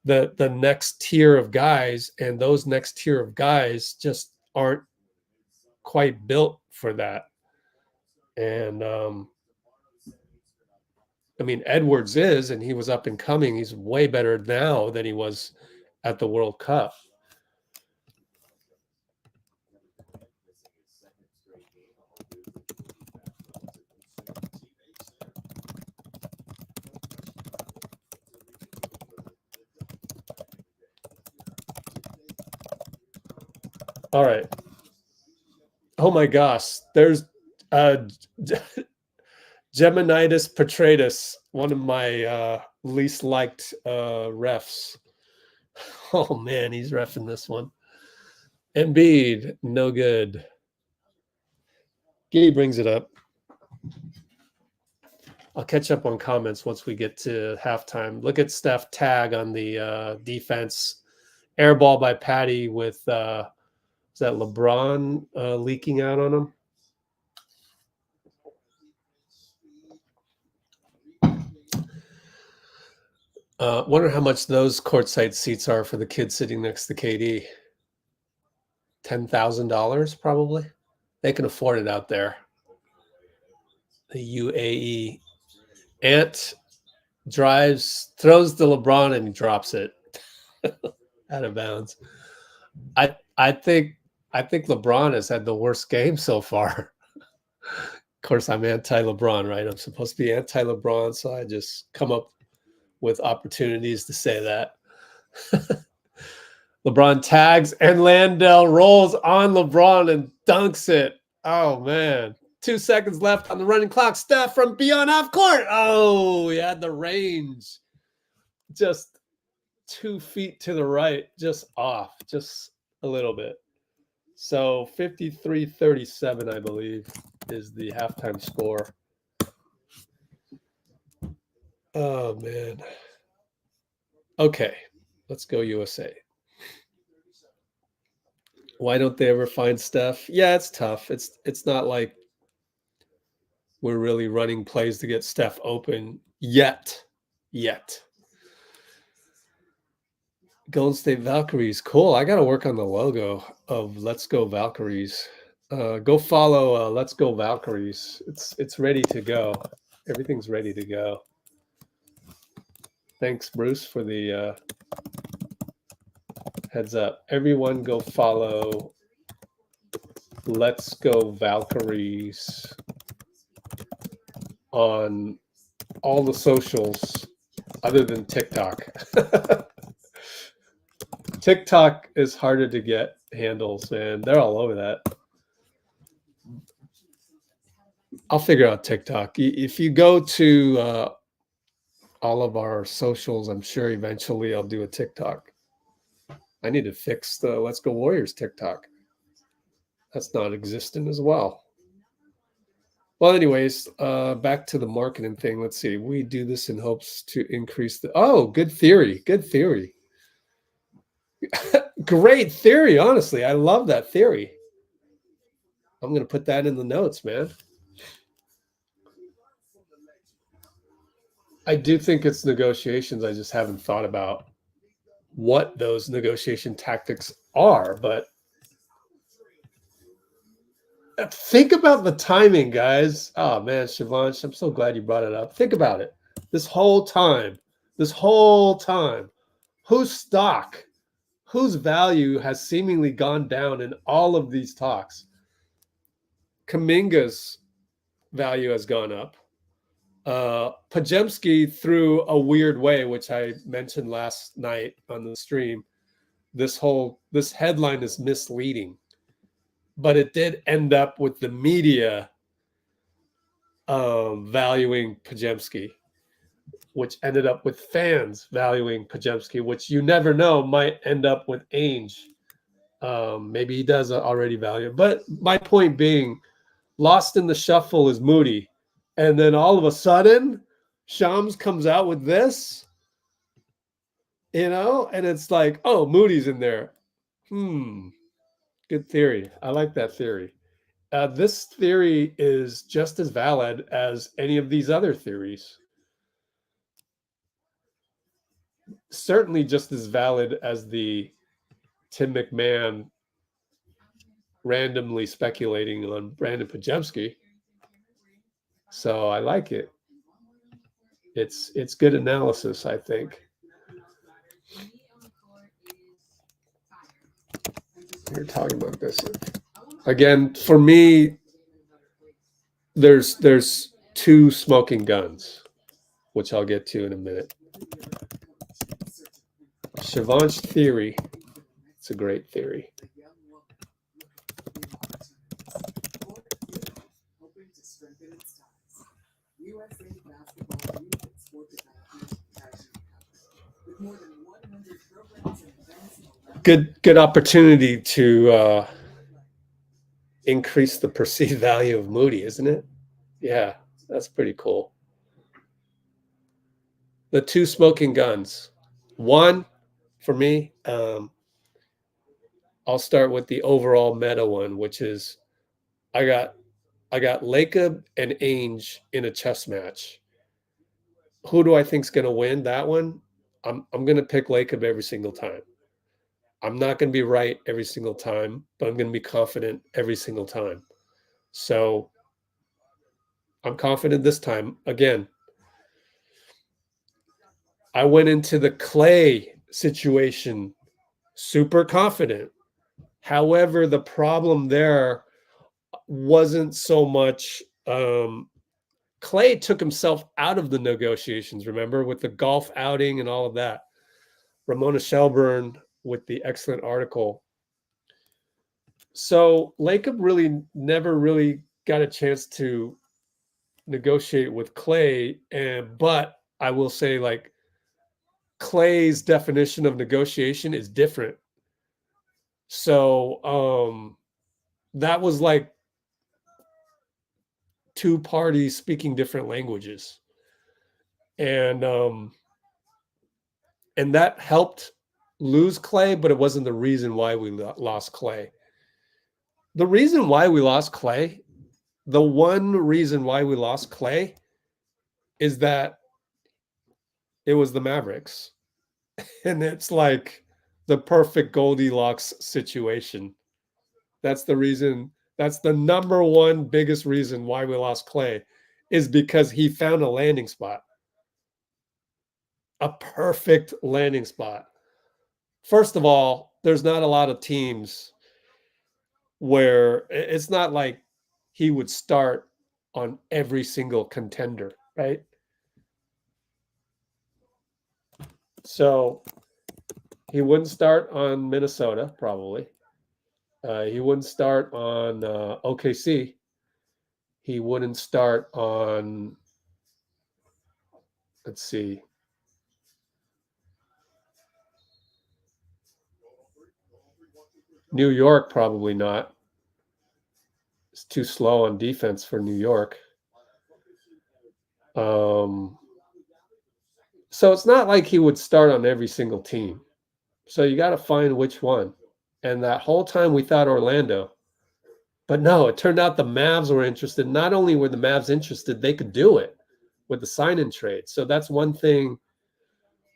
the next tier of guys, and those next tier of guys just aren't quite built for that. And Edwards is, and he was up and coming. He's way better now than he was at the World Cup. All right. Oh my gosh. There's Geminitis Petratus, one of my least liked refs. Oh man, he's reffing this one. Embiid, no good. Giddey brings it up. I'll catch up on comments once we get to halftime. Look at Steph tag on the defense. Air ball by Patty with is that LeBron leaking out on him? Wonder how much those courtside seats are for the kid sitting next to KD. $10,000 probably. They can afford it out there. The UAE. Ant drives, throws the LeBron, and he drops it out of bounds. I think LeBron has had the worst game so far. Of course, I'm anti-LeBron, right? I'm supposed to be anti-LeBron, so I just come up with opportunities to say that. LeBron tags, and Landell rolls on LeBron and dunks it. Oh, man. 2 seconds left on the running clock. Steph from beyond half court. Oh, he had the range. Just 2 feet to the right, just off, just a little bit. So 53-37, I believe, is the halftime score. Oh, man. Okay, let's go USA. Why don't they ever find Steph? Yeah, it's tough. It's not like we're really running plays to get Steph open yet. Golden State Valkyries. Cool. I got to work on the logo of Let's Go Valkyries. Go follow Let's Go Valkyries. It's ready to go. Everything's ready to go. Thanks, Bruce, for the heads up. Everyone go follow Let's Go Valkyries on all the socials other than TikTok. TikTok is harder to get handles, man. They're all over that. I'll figure out TikTok. If you go to all of our socials, I'm sure eventually I'll do a TikTok. I need to fix the Let's Go Warriors TikTok. That's not existent as well. Well, anyways, back to the marketing thing. Let's see. We do this in hopes to increase the... Oh, good theory. Good theory. Great theory, honestly. I love that theory. I'm going to put that in the notes, man. I do think it's negotiations. I just haven't thought about what those negotiation tactics are, but think about the timing, guys. Oh, man, Shivansh, I'm so glad you brought it up. Think about it. This whole time, whose stock, whose value has seemingly gone down in all of these talks? Kuminga's value has gone up. Podziemski, through a weird way, which I mentioned last night on the stream, this headline is misleading, but it did end up with the media valuing Podziemski, which ended up with fans valuing Podziemski, which you never know might end up with Ainge. Maybe he does already value. But my point being, lost in the shuffle is Moody. And then all of a sudden, Shams comes out with this, and it's like, oh, Moody's in there. Good theory. I like that theory. This theory is just as valid as any of these other theories. Certainly just as valid as the Tim McMahon randomly speculating on Brandin Podziemski. So I like it. It's good analysis, I think. You're talking about this. Again, for me, there's two smoking guns, which I'll get to in a minute. Shivansh theory. It's a great theory. Good opportunity to increase the perceived value of Moody, isn't it? Yeah, that's pretty cool. The two smoking guns. One, for me, I'll start with the overall meta one, which is I got Lacob and Ainge in a chess match. Who do I think's going to win that one? I'm going to pick Lacob every single time. I'm not going to be right every single time, but I'm going to be confident every single time. So I'm confident this time. Again, I went into the Klay situation super confident. However, the problem there wasn't so much Klay took himself out of the negotiations, remember, with the golf outing and all of that. Ramona Shelburne with the excellent article. So Lacob really never really got a chance to negotiate with Klay, but I will say, like, Klay's definition of negotiation is different. So that was like two parties speaking different languages. And that helped lose Klay, but it wasn't the reason why we lost Klay. The reason why we lost Klay, the one reason why we lost Klay is that it was the Mavericks. And it's like the perfect Goldilocks situation. That's the reason. That's the number one biggest reason why we lost Klay, is because he found a landing spot. A perfect landing spot. First of all, there's not a lot of teams where it's not like he would start on every single contender, right? So he wouldn't start on Minnesota, probably. He wouldn't start on OKC. He wouldn't start on, let's see, New York, probably not. It's too slow on defense for New York. So it's not like he would start on every single team. So you got to find which one. And that whole time we thought Orlando. But no, it turned out the Mavs were interested. Not only were the Mavs interested, they could do it with the sign-in trade. So that's one thing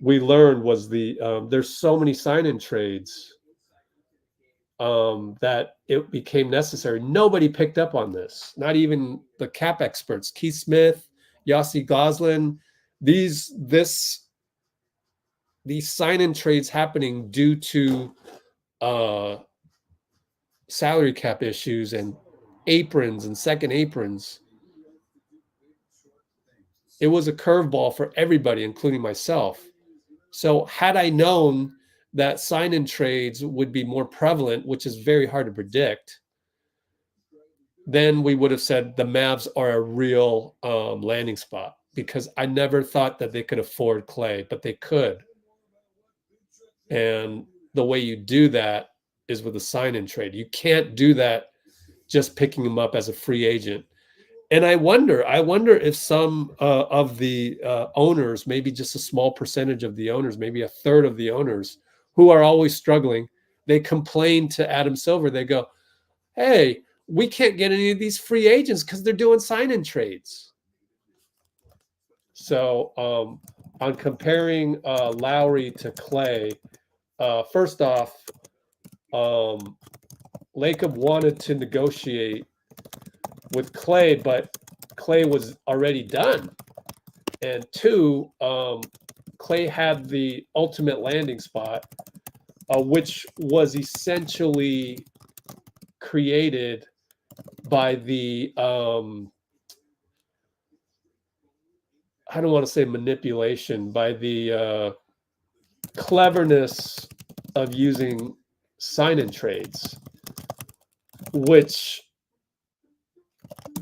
we learned was there's so many sign-in trades that it became necessary. Nobody picked up on this, not even the cap experts. Keith Smith, Yossi Goslin, these sign-in trades happening due to salary cap issues and aprons and second aprons. It was a curveball for everybody, including myself. So had I known that sign-in trades would be more prevalent, which is very hard to predict, then we would have said the Mavs are a real landing spot, because I never thought that they could afford Klay, but they could. And the way you do that is with a sign-in trade. You can't do that just picking him up as a free agent. And I wonder if some of the owners, maybe just a small percentage of the owners, maybe a third of the owners who are always struggling, they complain to Adam Silver. They go, hey, we can't get any of these free agents because they're doing sign-in trades. So on comparing Lauri to Klay, first off, Lacob wanted to negotiate with Klay, but Klay was already done. And two, Klay had the ultimate landing spot, which was essentially created by the, I don't want to say manipulation, by the cleverness of using sign-in trades, which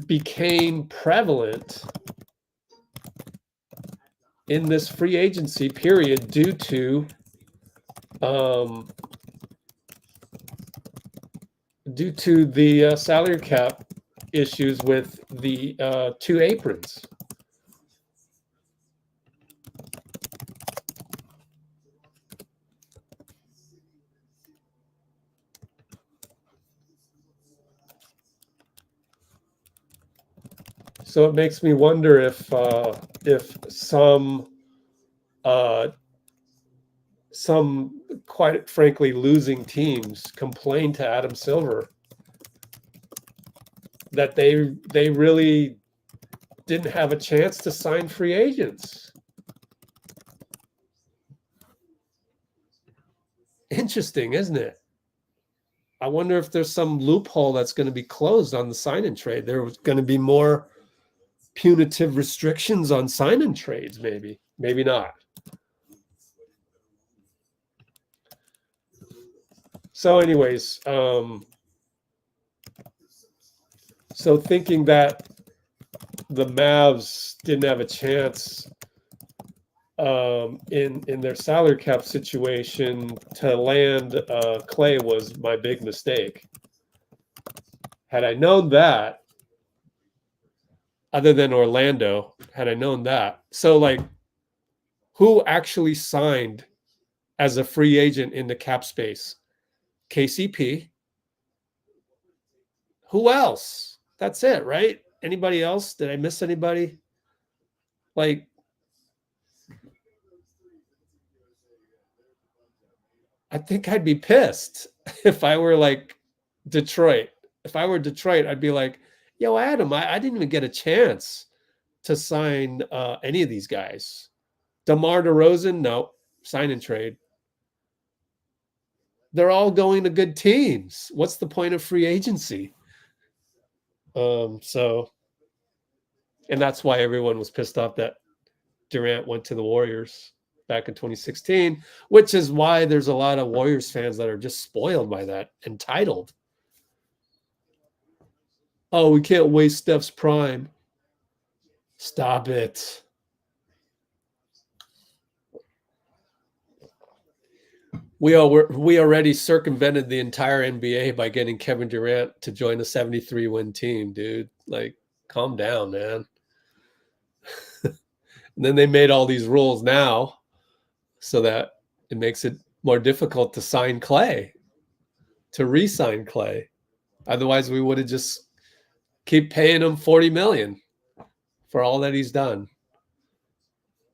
became prevalent in this free agency period due to the salary cap issues with the two aprons. So it makes me wonder if some quite frankly losing teams complain to Adam Silver that they really didn't have a chance to sign free agents. Interesting, isn't it? I wonder if there's some loophole that's going to be closed on the sign-in trade. There's going to be more punitive restrictions on sign-in trades, maybe not. So anyways, so thinking that the Mavs didn't have a chance in their salary cap situation to land Klay was my big mistake. Had I known that, other than Orlando, had I known that. So like, who actually signed as a free agent in the cap space? KCP. Who else? That's it, right? Anybody else? Did I miss anybody? Like, I think I'd be pissed if I were like Detroit. If I were Detroit, I'd be like, yo, Adam, I didn't even get a chance to sign any of these guys. DeMar DeRozan, no, sign and trade. They're all going to good teams. What's the point of free agency? So, and that's why everyone was pissed off that Durant went to the Warriors back in 2016, which is why there's a lot of Warriors fans that are just spoiled by that, entitled. Oh, we can't waste Steph's prime. Stop it. We already circumvented the entire NBA by getting Kevin Durant to join a 73-win team, dude. Like, calm down, man. And then they made all these rules now so that it makes it more difficult to sign Klay, to re-sign Klay. Otherwise, we would have just keep paying him $40 million for all that he's done.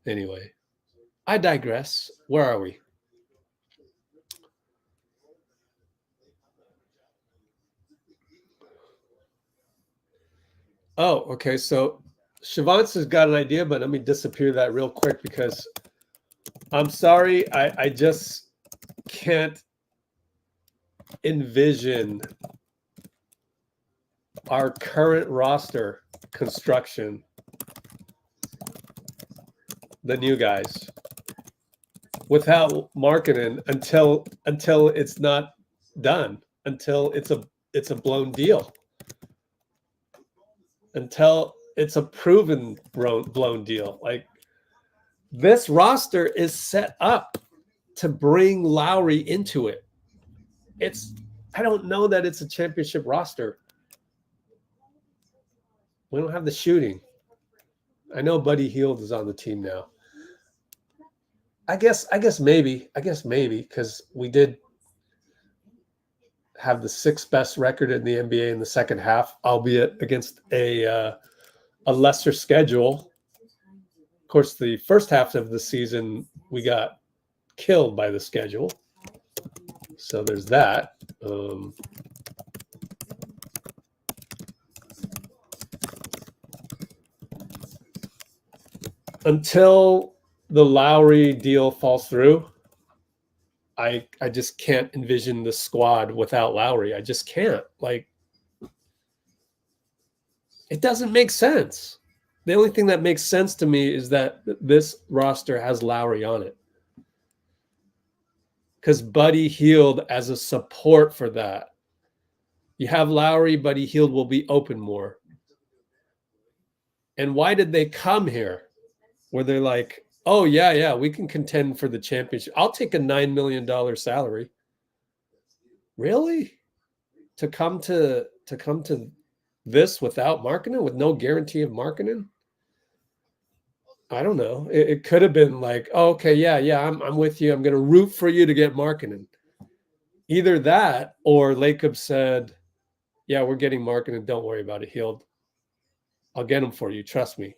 Anyway, I digress. Where are we? Oh, okay. So Shivansh has got an idea, but let me disappear that real quick because I'm sorry. I just can't envision our current roster construction the new guys without Markkanen until it's not done, until it's a blown deal, until it's a proven blown deal. Like, this roster is set up to bring Lauri into it. I don't know that it's a championship roster. We don't have the shooting. I know Buddy Hield is on the team now. I guess maybe because we did have the 6th best record in the NBA in the second half, albeit against a lesser schedule. Of course, the first half of the season we got killed by the schedule, so there's that. Until the Lauri deal falls through, I just can't envision the squad without Lauri. I just can't. Like, it doesn't make sense. The only thing that makes sense to me is that this roster has Lauri on it, because Buddy Hield as a support for that. You have Lauri, Buddy Hield will be open more. And why did they come here? Where they're like, oh, yeah, we can contend for the championship. I'll take a $9 million salary. Really? To come to this without Markkanen, with no guarantee of Markkanen? I don't know. It could have been like, oh, okay, yeah, I'm with you. I'm going to root for you to get Markkanen. Either that, or Lacob said, yeah, we're getting Markkanen. Don't worry about it, Hield. I'll get him for you. Trust me.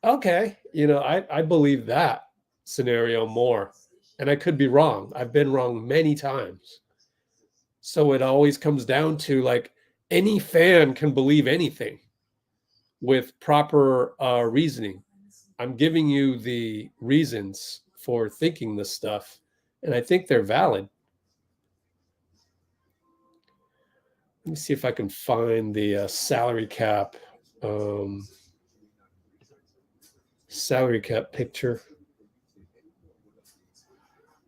Okay, I believe that scenario more, and I could be wrong. I've been wrong many times. So it always comes down to, like, any fan can believe anything with proper reasoning. I'm giving you the reasons for thinking this stuff, and I think they're valid. Let me see if I can find the salary cap. Salary cap picture.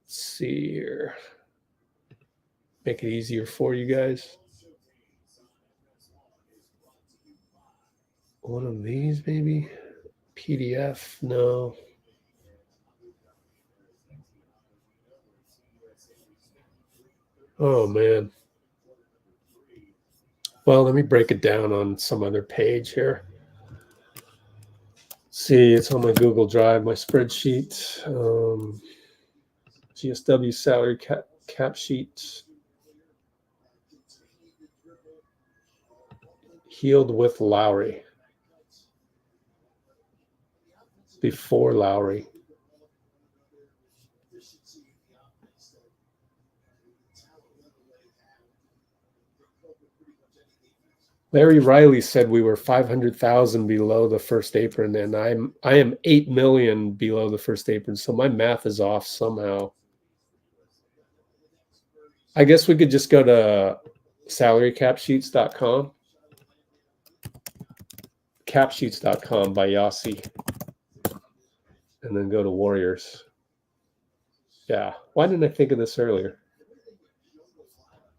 Let's see here. Make it easier for you guys. One of these, maybe. PDF, no. Oh, man. Well, let me break it down on some other page here. See, it's on my Google Drive, my spreadsheet. GSW salary cap sheet. Hield with Lauri. Before Lauri. Larry Riley said we were 500,000 below the first apron, and I am 8 million below the first apron. So my math is off somehow. I guess we could just go to salarycapsheets.com. Capsheets.com by Yossi. And then go to Warriors. Yeah. Why didn't I think of this earlier?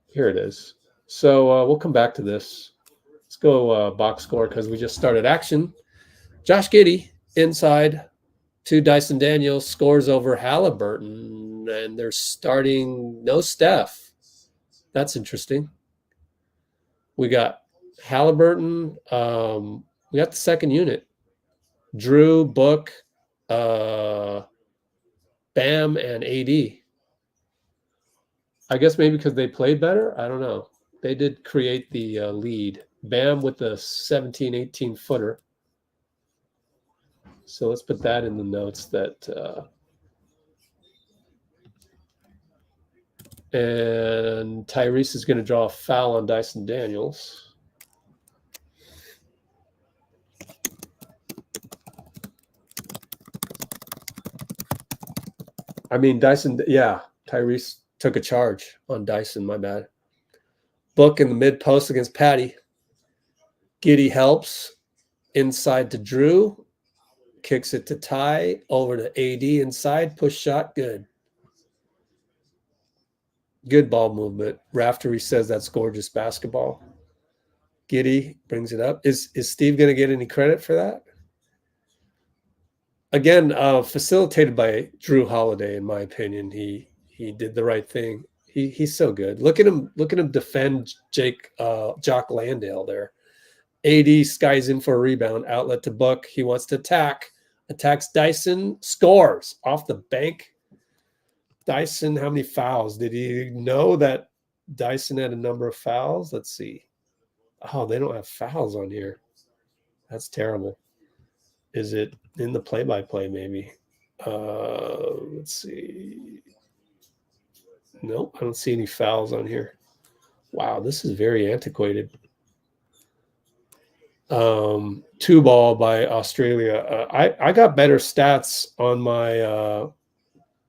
Here it is. So we'll come back to this. Let's go box score, because we just started action. Josh Giddey inside to Dyson Daniels, scores over Halliburton, and they're starting no Steph. That's interesting. We got Halliburton. We got the second unit. Drew, Book, Bam, and AD. I guess maybe because they played better. I don't know. They did create the lead. Bam with the 17, 18-footer. So let's put that in the notes that and Tyrese is going to draw a foul on Dyson Daniels. I mean, Dyson, yeah, Tyrese took a charge on Dyson, my bad. Book in the mid post against Patty. Giddey helps inside to Drew. kicks it to Ty, over to AD inside, push shot, good. Good ball movement. Raftery says that's gorgeous basketball. Giddey brings it up. Is Steve going to get any credit for that? Again, facilitated by Drew Holiday, in my opinion. He did the right thing. He's so good. Look at him defend Jock Landale there. AD skies in for a rebound, outlet to Book. He wants to attacks Dyson, scores off the bank. Dyson, how many fouls? Did he know that Dyson had a number of fouls? Let's see. Oh, they don't have fouls on here. That's terrible. Is it in the play-by-play maybe? Let's see. Nope, I don't see any fouls on here. Wow, this is very antiquated. 2-ball by Australia. I got better stats on my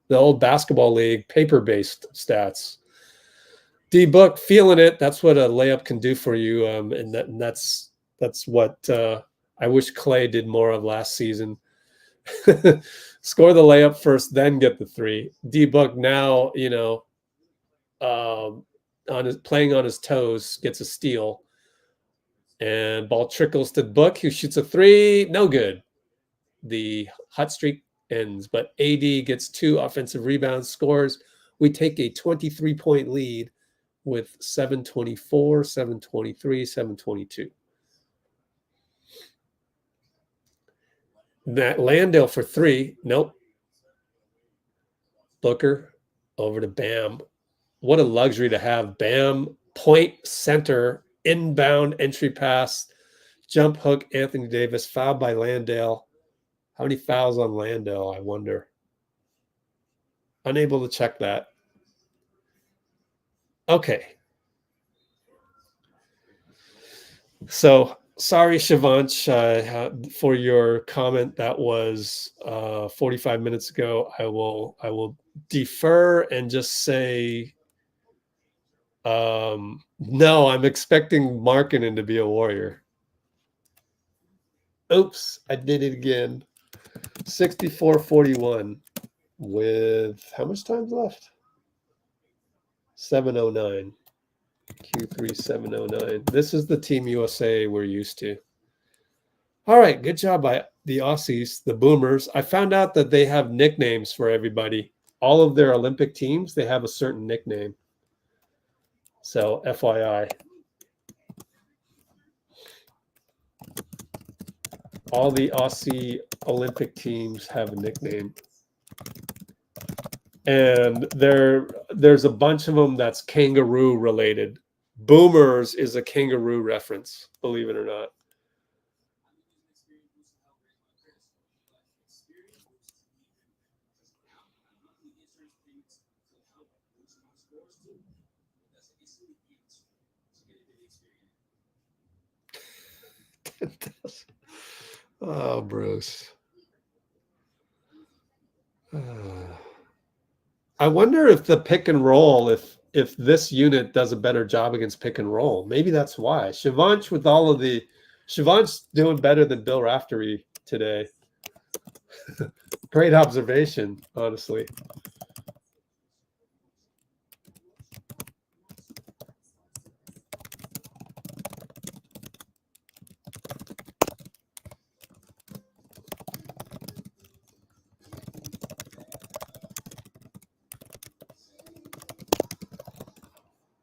the old basketball league paper-based stats. D-Book feeling it. That's what a layup can do for you, and that's what I wish Klay did more of last season. Score the layup first, then get the three. D-Book now, playing on his toes, gets a steal. And ball trickles to Book, who shoots a three. No good. The hot streak ends, but AD gets 2 offensive rebounds, scores. We take a 23-point lead with 7:24, 7:23, 7:22. That Landale for 3. Nope. Booker over to Bam. What a luxury to have. Bam, point center, inbound entry pass, jump hook, Anthony Davis, fouled by Landale. How many fouls on Landale, I wonder? Unable to check that. Okay. So sorry, Shivansh, for your comment that was 45 minutes ago. I will defer and just say, no, I'm expecting Markkanen to be a Warrior. Oops, I did it again. 64-41 with how much time's left? 7:09. Q3 7:09. This is the Team USA we're used to. All right, good job by the Aussies, the Boomers. I found out that they have nicknames for everybody. All of their Olympic teams, they have a certain nickname. So, FYI. All the Aussie Olympic teams have a nickname. And there's a bunch of them that's kangaroo related. Boomers is a kangaroo reference, believe it or not. Oh, Bruce. I wonder if the pick and roll, if this unit does a better job against pick and roll. Maybe that's why. Shivansh with all of the Shivansh doing better than Bill Raftery today. Great observation, honestly.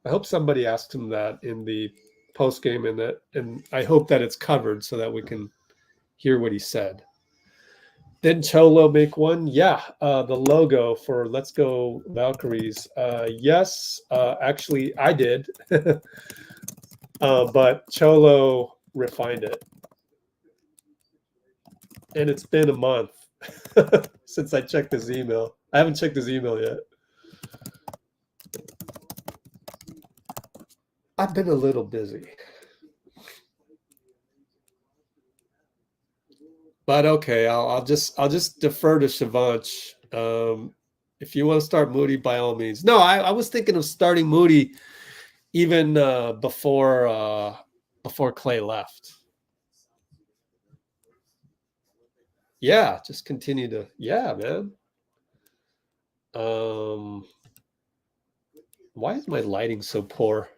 I hope somebody asked him that in the post game, and I hope that it's covered so that we can hear what he said. Did Cholo make one? Yeah, the logo for Let's Go Valkyries. Yes, actually I did, but Cholo refined it, and it's been a month since I checked his email. I haven't checked his email yet. I've been a little busy. But okay, I'll just defer to Shivansh. If you want to start Moody, by all means. No, I was thinking of starting Moody even before Klay left. Yeah, just continue to, yeah, man. Why is my lighting so poor?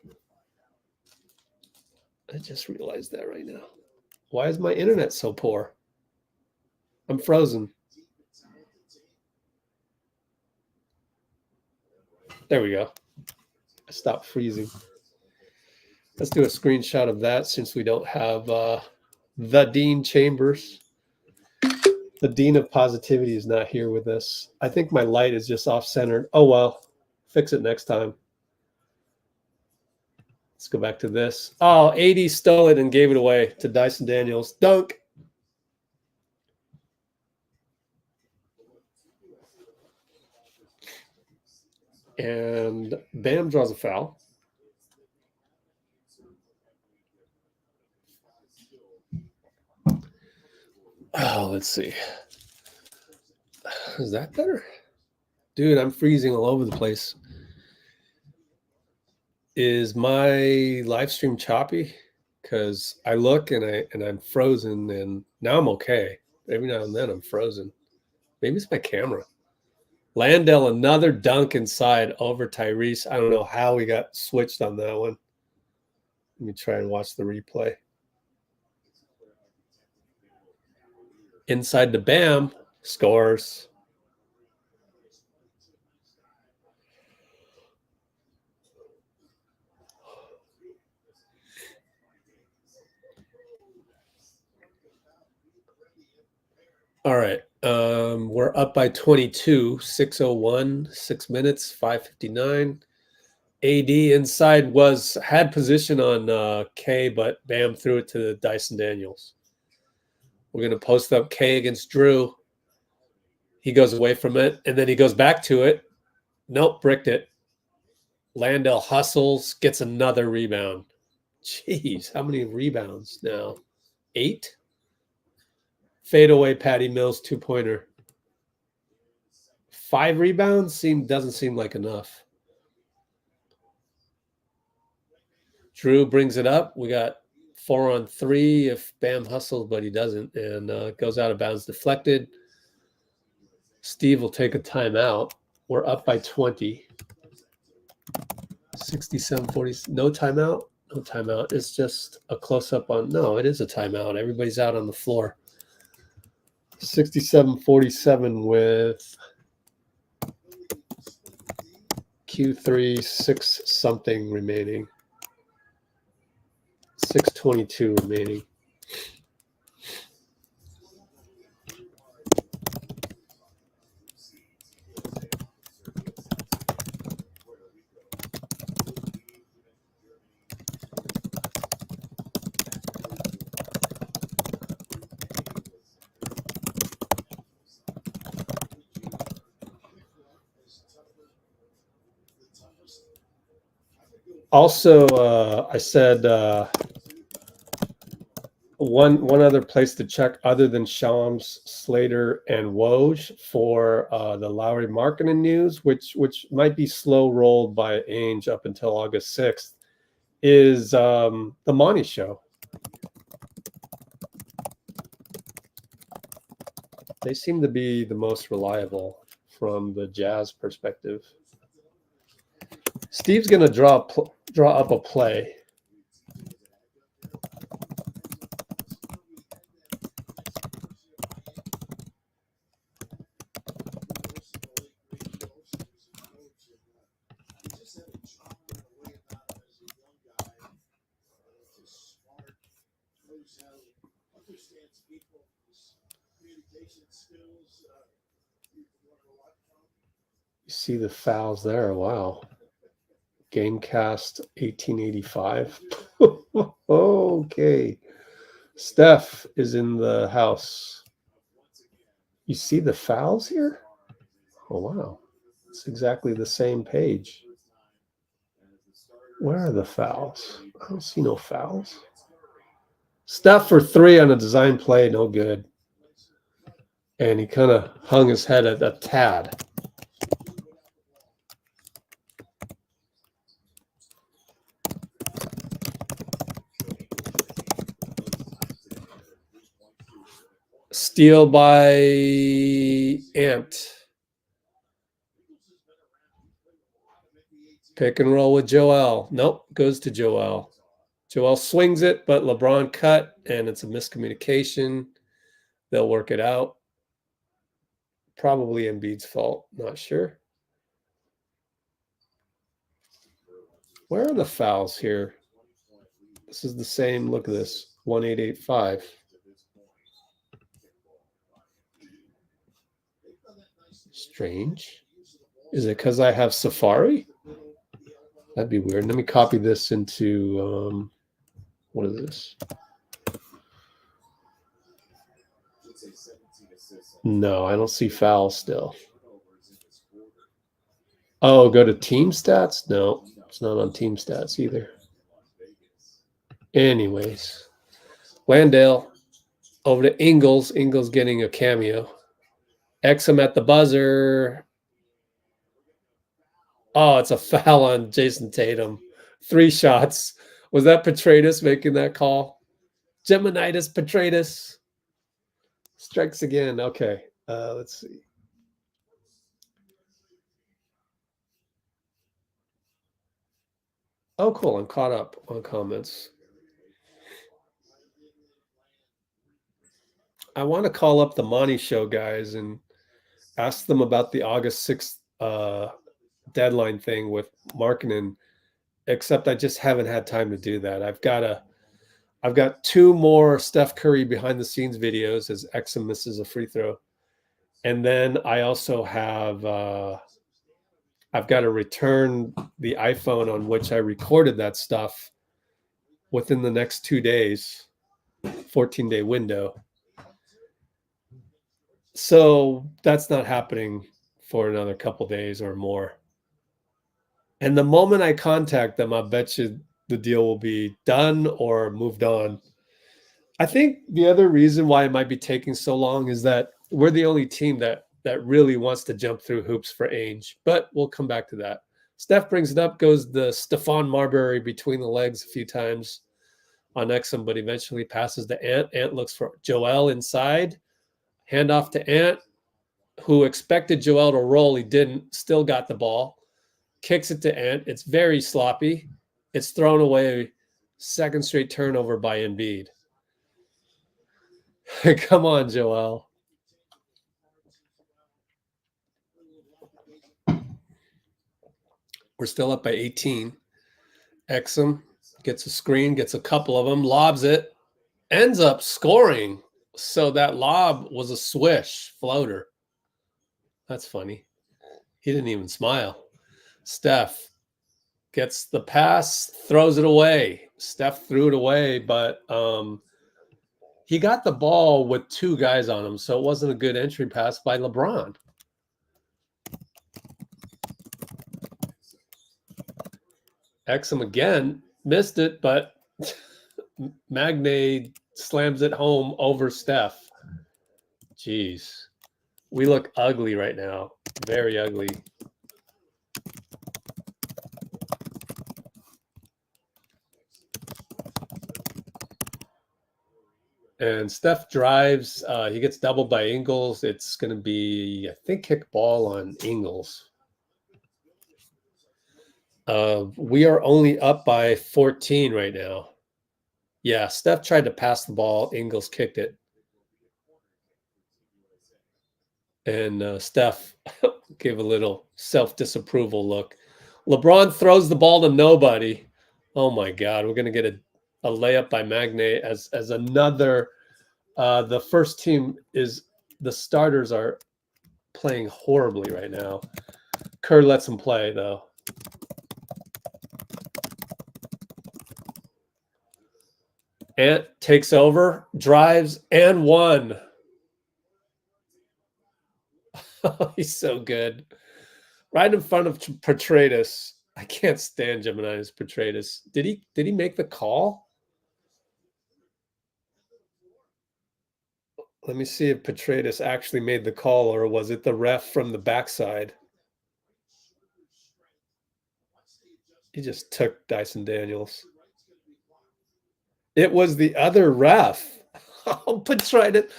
I just realized that right now. Why is my internet so poor? I'm frozen. There we go. I stopped freezing. Let's do a screenshot of that since we don't have the Dean Chambers. The Dean of Positivity is not here with us. I think my light is just off-centered. Oh, well. Fix it next time. Let's go back to this. Oh, AD stole it and gave it away to Dyson Daniels. Dunk. And Bam draws a foul. Oh, let's see. Is that better? Dude, I'm freezing all over the place. Is my live stream choppy? Because I look and I'm frozen, and now I'm okay. Every now and then I'm frozen. Maybe it's my camera. Landell, another dunk inside over Tyrese. I don't know how we got switched on that one. Let me try and watch the replay. Inside the Bam, scores. All right. We're up by 22, 6:01, 6 minutes, 5:59. AD inside had position on K, but Bam threw it to Dyson Daniels. We're going to post up K against Drew. He goes away from it, and then he goes back to it. Nope, bricked it. Landell hustles, gets another rebound. Jeez, how many rebounds now? 8? Fadeaway Patty Mills 2-pointer. 5 rebounds doesn't seem like enough. Drew brings it up. We got 4 on 3 if Bam hustles, but he doesn't, and goes out of bounds, deflected. Steve will take a timeout. We're up by 20. 67-40. No timeout? No timeout. It's just a close-up on... No, it is a timeout. Everybody's out on the floor. 67-47 with Q3 6-something remaining. 6:22 remaining. Also, I said one other place to check other than Shams, Slater, and Woj for the Laurie Markkanen news, which might be slow rolled by Ainge up until August 6th, is the Monty Show. They seem to be the most reliable from the Jazz perspective. Steve's going to draw up a play. You see the fouls there. Wow. Gamecast 1885. Okay. Steph is in the house. You see the fouls here? Oh, wow. It's exactly the same page. Where are the fouls? I don't see no fouls. Steph for 3 on a design play, no good. And he kind of hung his head at a tad. Steal by Ant. Pick and roll with Joel. Nope, goes to Joel. Joel swings it, but LeBron cut, and it's a miscommunication. They'll work it out. Probably Embiid's fault. Not sure. Where are the fouls here? This is the same. Look at this. 1885. Strange. Is it because I have Safari? That'd be weird. Let me copy this into, what is this? No, I don't see fouls still. Oh, go to team stats? No, it's not on team stats either. Anyways, Landale over to Ingles. Ingles getting a cameo. Exum at the buzzer. Oh, it's a foul on Jason Tatum. 3 shots. Was that Petratus making that call? Geminitis Petratus strikes again. Okay, let's see. Oh, cool. I'm caught up on comments. I want to call up the Monty Show guys and ask them about the August 6th deadline thing with Markkanen, except I just haven't had time to do that. I've got 2 more Steph Curry behind the scenes videos as Exum misses a free throw. And then I also have I've got to return the iPhone on which I recorded that stuff within the next 2 days, 14-day window. So that's not happening for another couple days or more. And the moment I contact them, I bet you the deal will be done or moved on. I think the other reason why it might be taking so long is that we're the only team that really wants to jump through hoops for Ainge, but we'll come back to that. Steph brings it up, goes the Stephon Marbury between the legs a few times on Exum, but eventually passes to Ant. Ant looks for Joel inside. Handoff to Ant, who expected Joel to roll. He didn't, still got the ball. Kicks it to Ant. It's very sloppy. It's thrown away. Second straight turnover by Embiid. Come on, Joel. We're still up by 18. Exum gets a screen, gets a couple of them, lobs it, ends up scoring. So that lob was a swish floater. That's funny. He didn't even smile. Steph gets the pass, throws it away. Steph threw it away, but he got the ball with 2 guys on him, so it wasn't a good entry pass by LeBron. Exum again missed it, but Magne slams it home over Steph. Jeez. We look ugly right now. Very ugly. And Steph drives. He gets doubled by Ingles. It's going to be, I think, kick ball on Ingles. We are only up by 14 right now. Yeah, Steph tried to pass the ball. Ingles kicked it. And Steph gave a little self-disapproval look. LeBron throws the ball to nobody. Oh, my God. We're going to get a layup by Magne as another. The first team is – the starters are playing horribly right now. Kerr lets him play, though. Ant takes over, drives, and one. He's so good. Right in front of Petratus. I can't stand Gemini's Petratus. Did he make the call? Let me see if Petratus actually made the call, or was it the ref from the backside? He just took Dyson Daniels. It was the other ref. Oh, Petratus.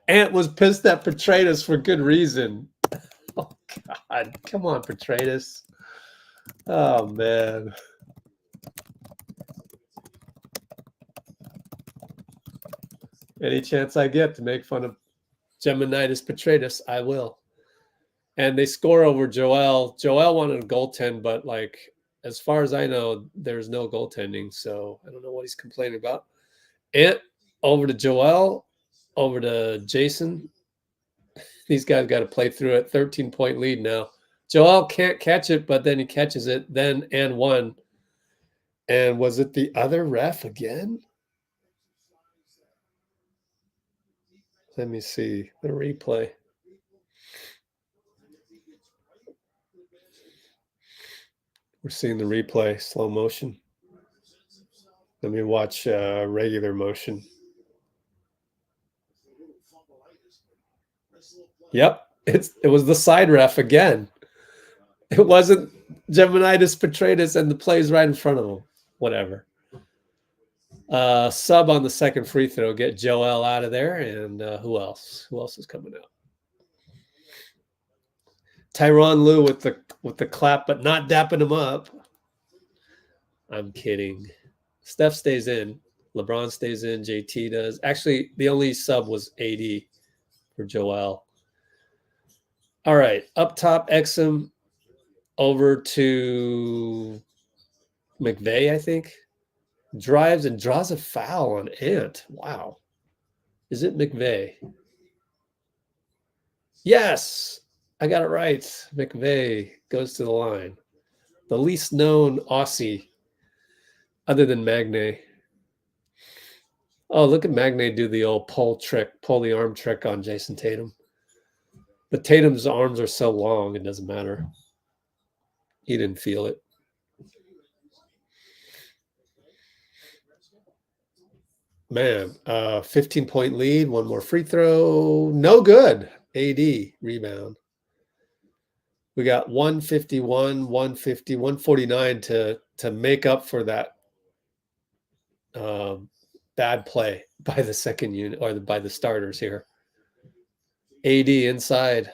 Ant was pissed at Petraeus for good reason. Oh, God. Come on, Petraeus. Oh, man. Any chance I get to make fun of Geminitis Petraeus, I will. And they score over Joel. Joel wanted a goaltend, but like, as far as I know, there's no goaltending. So I don't know what he's complaining about. Ant over to Joel, over to Jason. These guys got to play through it. 13-point lead now. Joel can't catch it, but then he catches it. Then and one. And was it the other ref again? Let me see the replay. We're seeing the replay, slow motion. Let me watch regular motion. Yep, it was the side ref again. It wasn't Geminitis Petraeus, and the play's right in front of him. Whatever. Sub on the second free throw. Get Joel out of there. And who else? Who else is coming out? Tyronn Lue with the clap, but not dapping him up. I'm kidding. Steph stays in. LeBron stays in. JT does. Actually, the only sub was AD for Joel. All right. Up top, Exum over to McVeigh, I think. Drives and draws a foul on Ant. Wow. Is it McVeigh? Yes. I got it right. McVeigh goes to the line. The least known Aussie other than Magne. Oh, look at Magne do the old pull the arm trick on Jason Tatum. But Tatum's arms are so long, it doesn't matter. He didn't feel it. Man, 15-point lead, one more free throw. No good. AD rebound. We got 151, 150, 149 to make up for that bad play by the second unit or by the starters here. AD inside.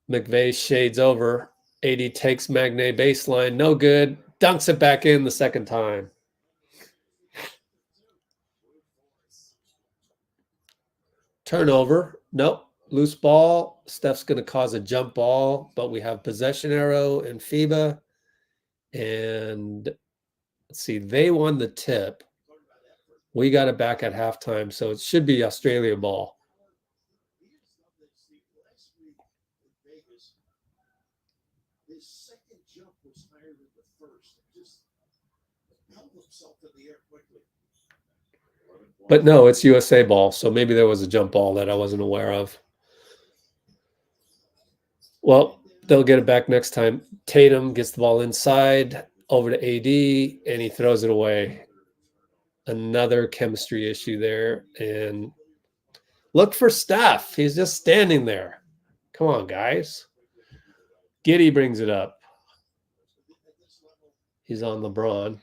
McVeigh shades over. AD takes Magne baseline. No good. Dunks it back in the second time. Turnover. Nope. Loose ball. Steph's going to cause a jump ball, but we have possession arrow and FIBA. And let's see, they won the tip. We got it back at halftime, so it should be Australia ball. But no, it's USA ball, so maybe there was a jump ball that I wasn't aware of. Well, they'll get it back next time. Tatum gets the ball inside, over to AD, and he throws it away. Another chemistry issue there. And look for Steph. He's just standing there. Come on, guys. Giddey brings it up. He's on LeBron.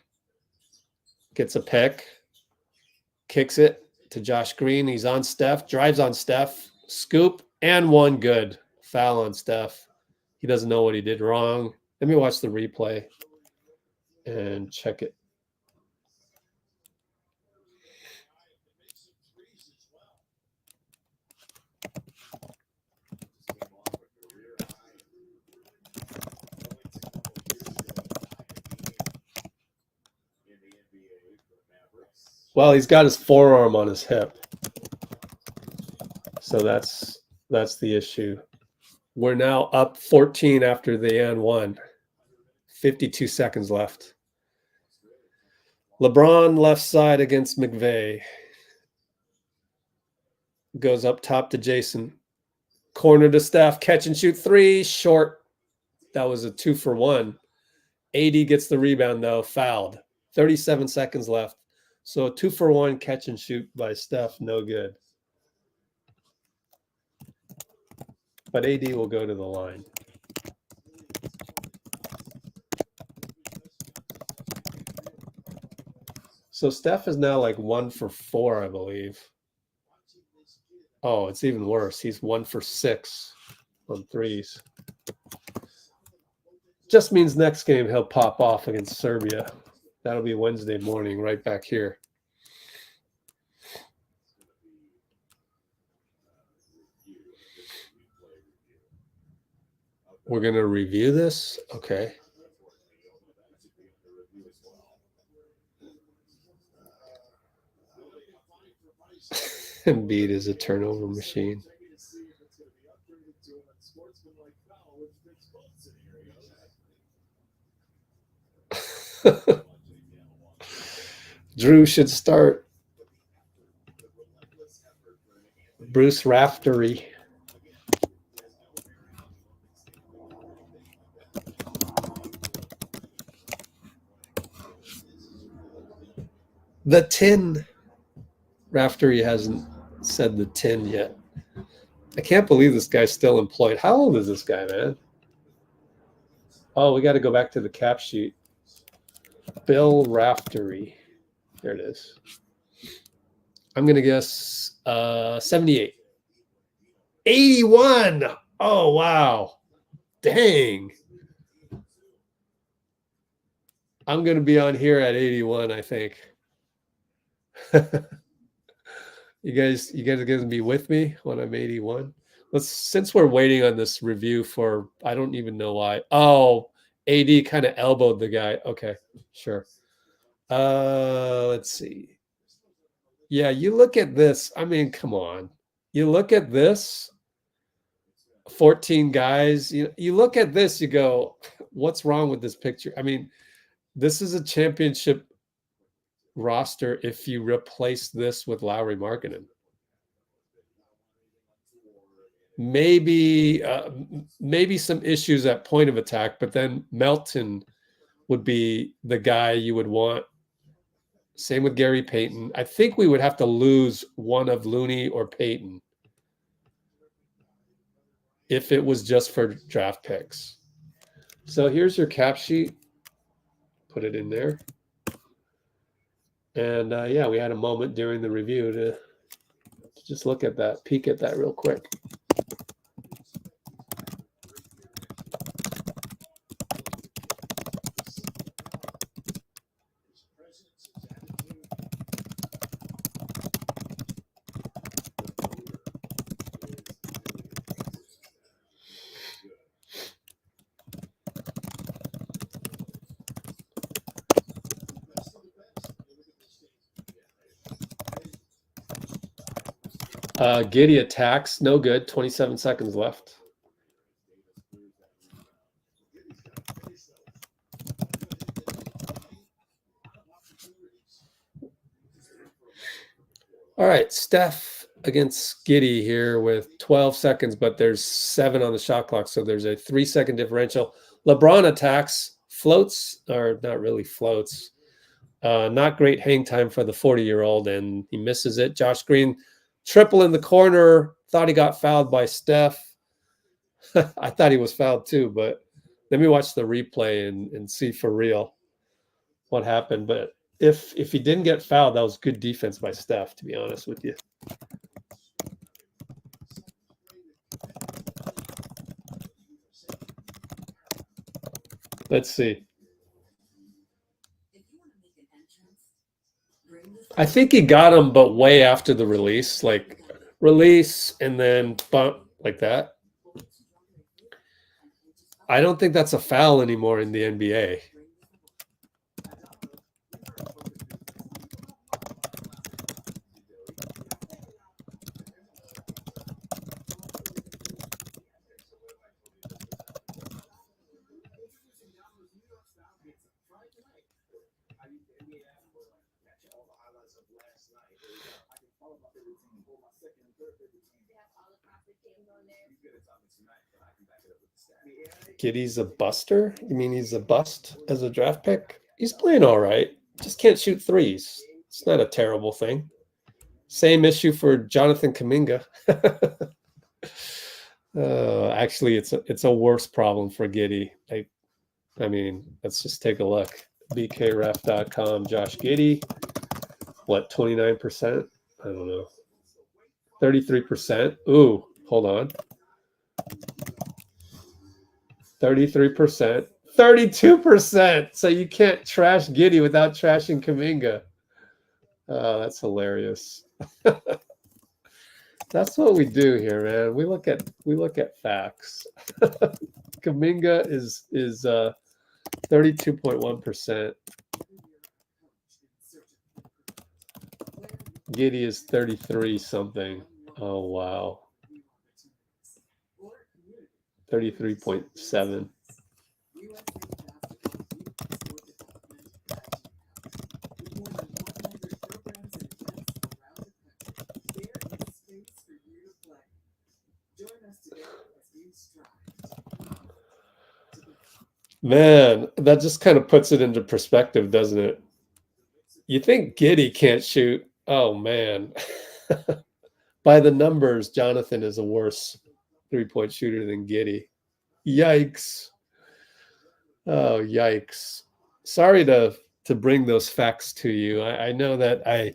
Gets a pick. Kicks it to Josh Green. He's on Steph. Drives on Steph. Scoop. And one good. Foul on Steph. He doesn't know what he did wrong. Let me watch the replay and check it. Well, he's got his forearm on his hip. So that's the issue. We're now up 14 after the and one. 52 seconds left. LeBron left side against McVeigh. Goes up top to Jason. Corner to Steph. Catch and shoot three. Short. That was a 2-for-1. AD gets the rebound, though. Fouled. 37 seconds left. So a 2-for-1 catch and shoot by Steph. No good. But AD will go to the line. So Steph is now like 1 for 4, I believe. Oh, it's even worse. He's 1 for 6 on threes. Just means next game he'll pop off against Serbia. That'll be Wednesday morning, right back here. We're going to review this? Okay. Embiid is a turnover machine. Drew should start. Bruce Raftery. The 10. Raftery hasn't said the 10 yet. I can't believe this guy's still employed. How old is this guy, man? Oh, we got to go back to the cap sheet. Bill Raftery. There it is. I'm going to guess 78. 81. Oh, wow. Dang. I'm going to be on here at 81, I think. You guys are going to be with me when I'm 81? Since we're waiting on this review for, I don't even know why. Oh, AD kind of elbowed the guy. Okay, sure. Let's see. Yeah, you look at this. I mean, come on. You look at this. 14 guys. You look at this, you go, what's wrong with this picture? I mean, this is a championship roster if you replace this with Lauri Markkanen. Maybe some issues at point of attack, but then Melton would be the guy you would want. Same with Gary Payton. I think we would have to lose one of Looney or Payton if it was just for draft picks. So here's your cap sheet. Put it in there. And yeah, we had a moment during the review to just look at that, peek at that real quick. Giddey attacks, no good. 27 seconds left. All right, Steph against Giddey here with 12 seconds, but there's 7 on the shot clock, so there's a 3-second differential. LeBron attacks, floats, or not really floats. Not great hang time for the 40-year-old, and he misses it. Josh Green, triple in the corner. Thought he got fouled by Steph. I thought he was fouled too, but let me watch the replay and see for real what happened. But if he didn't get fouled, that was good defense by Steph, to be honest with you. Let's see. I think he got him, but way after the release, like release and then bump like that. I don't think that's a foul anymore in the NBA. Giddey's a buster? You mean he's a bust as a draft pick? He's playing all right. Just can't shoot threes. It's not a terrible thing. Same issue for Jonathan Kuminga. Actually, it's a worse problem for Giddey. I mean, let's just take a look. BKRef.com, Josh Giddey. What, 29%? I don't know. 33%. Ooh, hold on. 33%. 32%. So you can't trash Giddey without trashing Kuminga. Oh, that's hilarious. That's what we do here, man. We look at facts. Kuminga is 32.1%. Giddey is 33 something. Oh wow. 33.7. Man, that just kind of puts it into perspective, doesn't it? You think Giddey can't shoot? Oh man. By the numbers, Jonathan is a worse three-point shooter than Giddey. Yikes. Oh, yikes. Sorry to bring those facts to you. I know that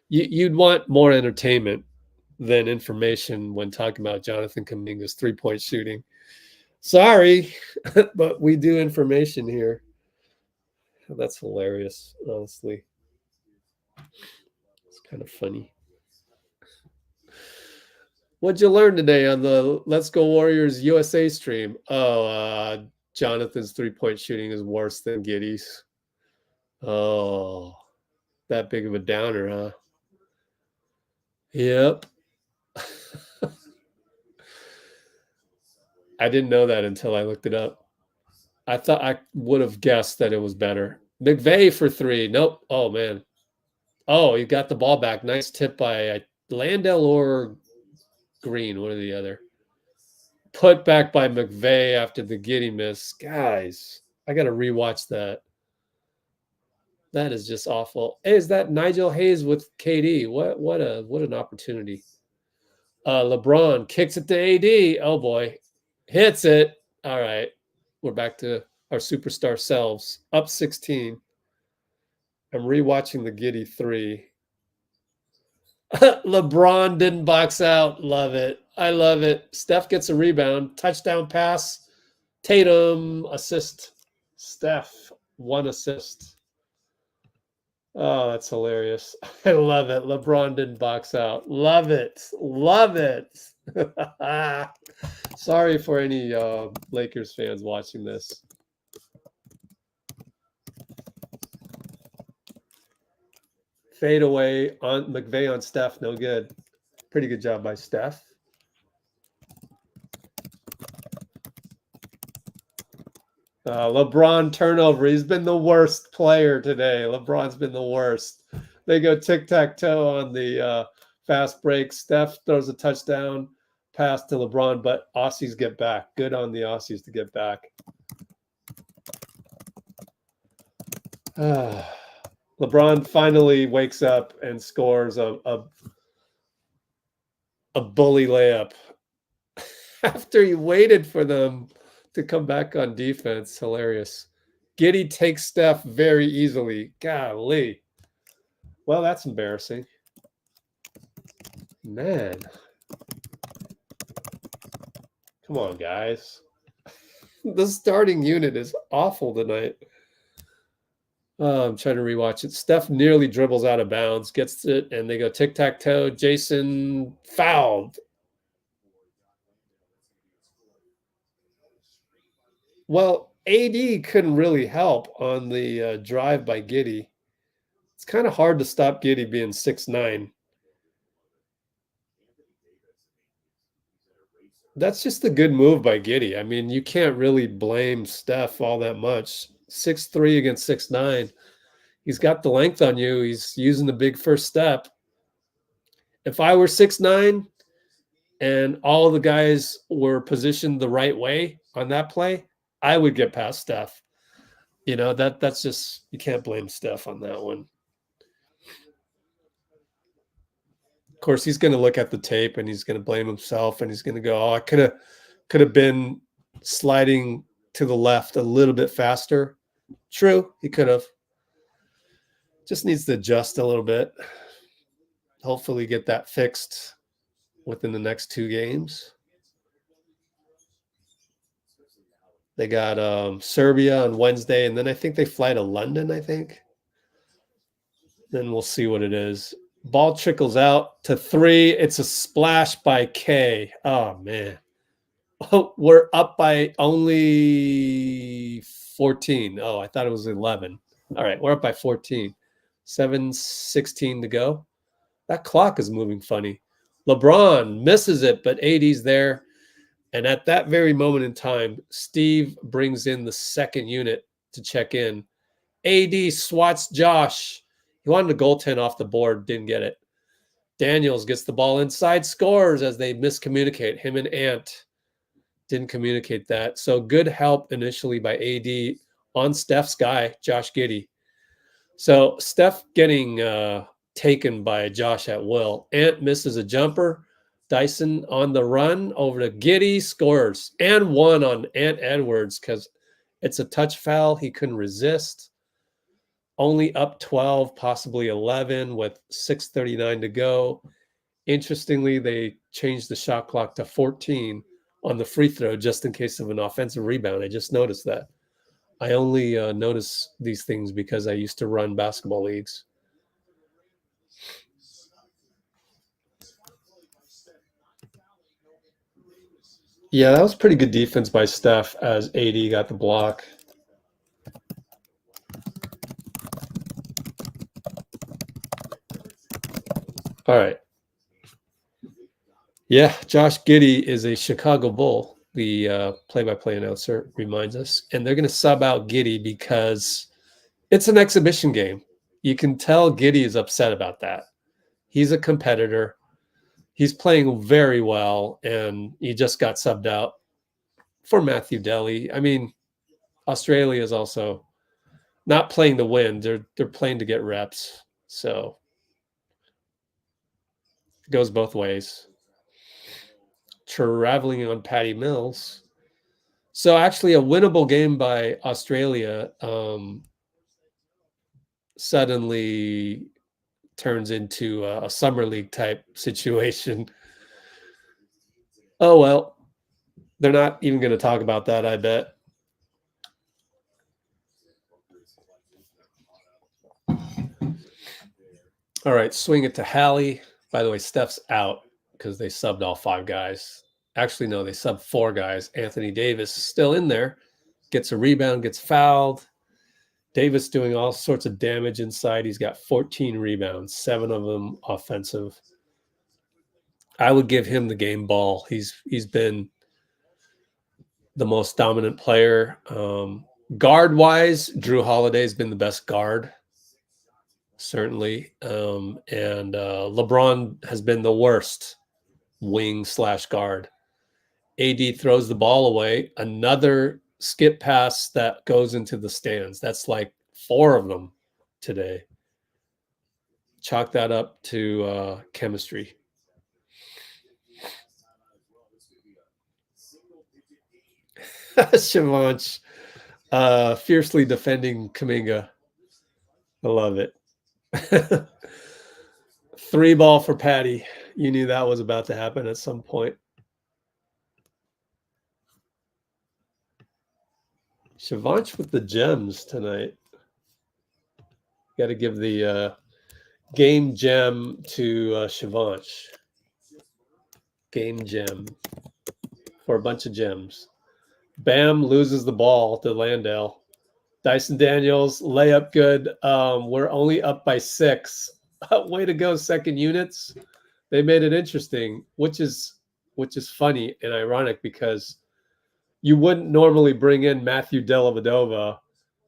you'd want more entertainment than information when talking about Jonathan Kuminga's three-point shooting. Sorry, but we do information here. That's hilarious, honestly. It's kind of funny. What'd you learn today on the Let's Go Warriors USA stream? Oh, Jonathan's three-point shooting is worse than Giddey's. Oh, that big of a downer, huh? Yep. I didn't know that until I looked it up. I thought I would have guessed that it was better. McVay for three. Nope. Oh, man. Oh, he got the ball back. Nice tip by Landell or Green, one or the other. Put back by McVay after the Giddey miss. Guys, I got to rewatch that. That is just awful. Hey, is that Nigel Hayes with KD? What an opportunity. LeBron kicks it to AD. Oh, boy. Hits it. All right. We're back to our superstar selves. Up 16. I'm rewatching the Giddey 3. LeBron didn't box out. Love it. I love it. Steph gets a rebound. Touchdown pass. Tatum assist. Steph, 1 assist. Oh, that's hilarious. I love it. LeBron didn't box out. Love it. Love it. Sorry for any Lakers fans watching this. Fade away on McVay on Steph. No good. Pretty good job by Steph. LeBron turnover. He's been the worst player today. LeBron's been the worst. They go tic-tac-toe on the fast break. Steph throws a touchdown pass to LeBron, but Aussies get back. Good on the Aussies to get back. LeBron finally wakes up and scores a bully layup after he waited for them to come back on defense. Hilarious. Giddey takes Steph very easily. Golly. Well, that's embarrassing. Man. Come on, guys. The starting unit is awful tonight. I'm trying to rewatch it. Steph nearly dribbles out of bounds, gets it, and they go tic-tac-toe. Jason fouled. Well, AD couldn't really help on the drive by Giddey. It's kind of hard to stop Giddey being 6'9". That's just a good move by Giddey. I mean, you can't really blame Steph all that much. 6'3" against 6'9". He's got the length on you. He's using the big first step. If I were 6'9" and all the guys were positioned the right way on that play, I would get past Steph. You know, that's just, you can't blame Steph on that one. Of course, he's going to look at the tape and he's going to blame himself and he's going to go, oh, I could have been sliding to the left a little bit faster. True, he could have. Just needs to adjust a little bit. hopefully get that fixed within the next 2 games. They got Serbia on Wednesday, and then I think they fly to London, I think. Then we'll see what it is. Ball trickles out to 3. It's a splash by K. Oh, man. Oh, we're up by only 14. Oh, I thought it was 11. All right, we're up by 14. 7:16 to go. That clock is moving funny. LeBron misses it, but AD's there. And at that very moment in time, Steve brings in the second unit to check in. AD swats Josh. He wanted to goaltend off the board, didn't get it. Daniels gets the ball inside, scores as they miscommunicate. Him and Ant didn't communicate that. So good help initially by AD on Steph's guy, Josh Giddey. So Steph getting taken by Josh at will. Ant misses a jumper. Dyson on the run over to Giddey, scores. And one on Ant Edwards because it's a touch foul. He couldn't resist. Only up 12, possibly 11 with 6:39 to go. Interestingly, they changed the shot clock to 14 on the free throw just in case of an offensive rebound. I just noticed that. I only notice these things because I used to run basketball leagues. Yeah, that was pretty good defense by Steph as AD got the block. All right. Yeah, Josh Giddey is a Chicago Bull, the play-by-play announcer reminds us. And they're going to sub out Giddey because it's an exhibition game. You can tell Giddey is upset about that. He's a competitor. He's playing very well, and he just got subbed out for Matthew Delly. I mean, Australia is also not playing to win. They're playing to get reps. So it goes both ways. Traveling on Patty Mills. So actually a winnable game by Australia suddenly turns into a summer league type situation. Oh, well, they're not even going to talk about that, I bet. All right, swing it to Hallie. By the way, Steph's out because they subbed all 5 guys. Actually, no, they subbed 4 guys. Anthony Davis is still in there. Gets a rebound, gets fouled. Davis doing all sorts of damage inside. He's got 14 rebounds, 7 of them offensive. I would give him the game ball. He's been the most dominant player. Guard-wise, Drew Holiday's been the best guard, certainly. And LeBron has been the worst wing/guard. AD throws the ball away. Another skip pass that goes into the stands. That's like 4 of them today. Chalk that up to chemistry. Shivansh fiercely defending Kuminga. I love it. 3 ball for Patty. You knew that was about to happen at some point. Shivansh with the gems tonight. Got to give the game gem to Shivansh. Game gem for a bunch of gems. Bam loses the ball to Landale. Dyson Daniels, layup good. We're only up by 6. Way to go, second units. They made it interesting, which is funny and ironic because you wouldn't normally bring in Matthew Dellavedova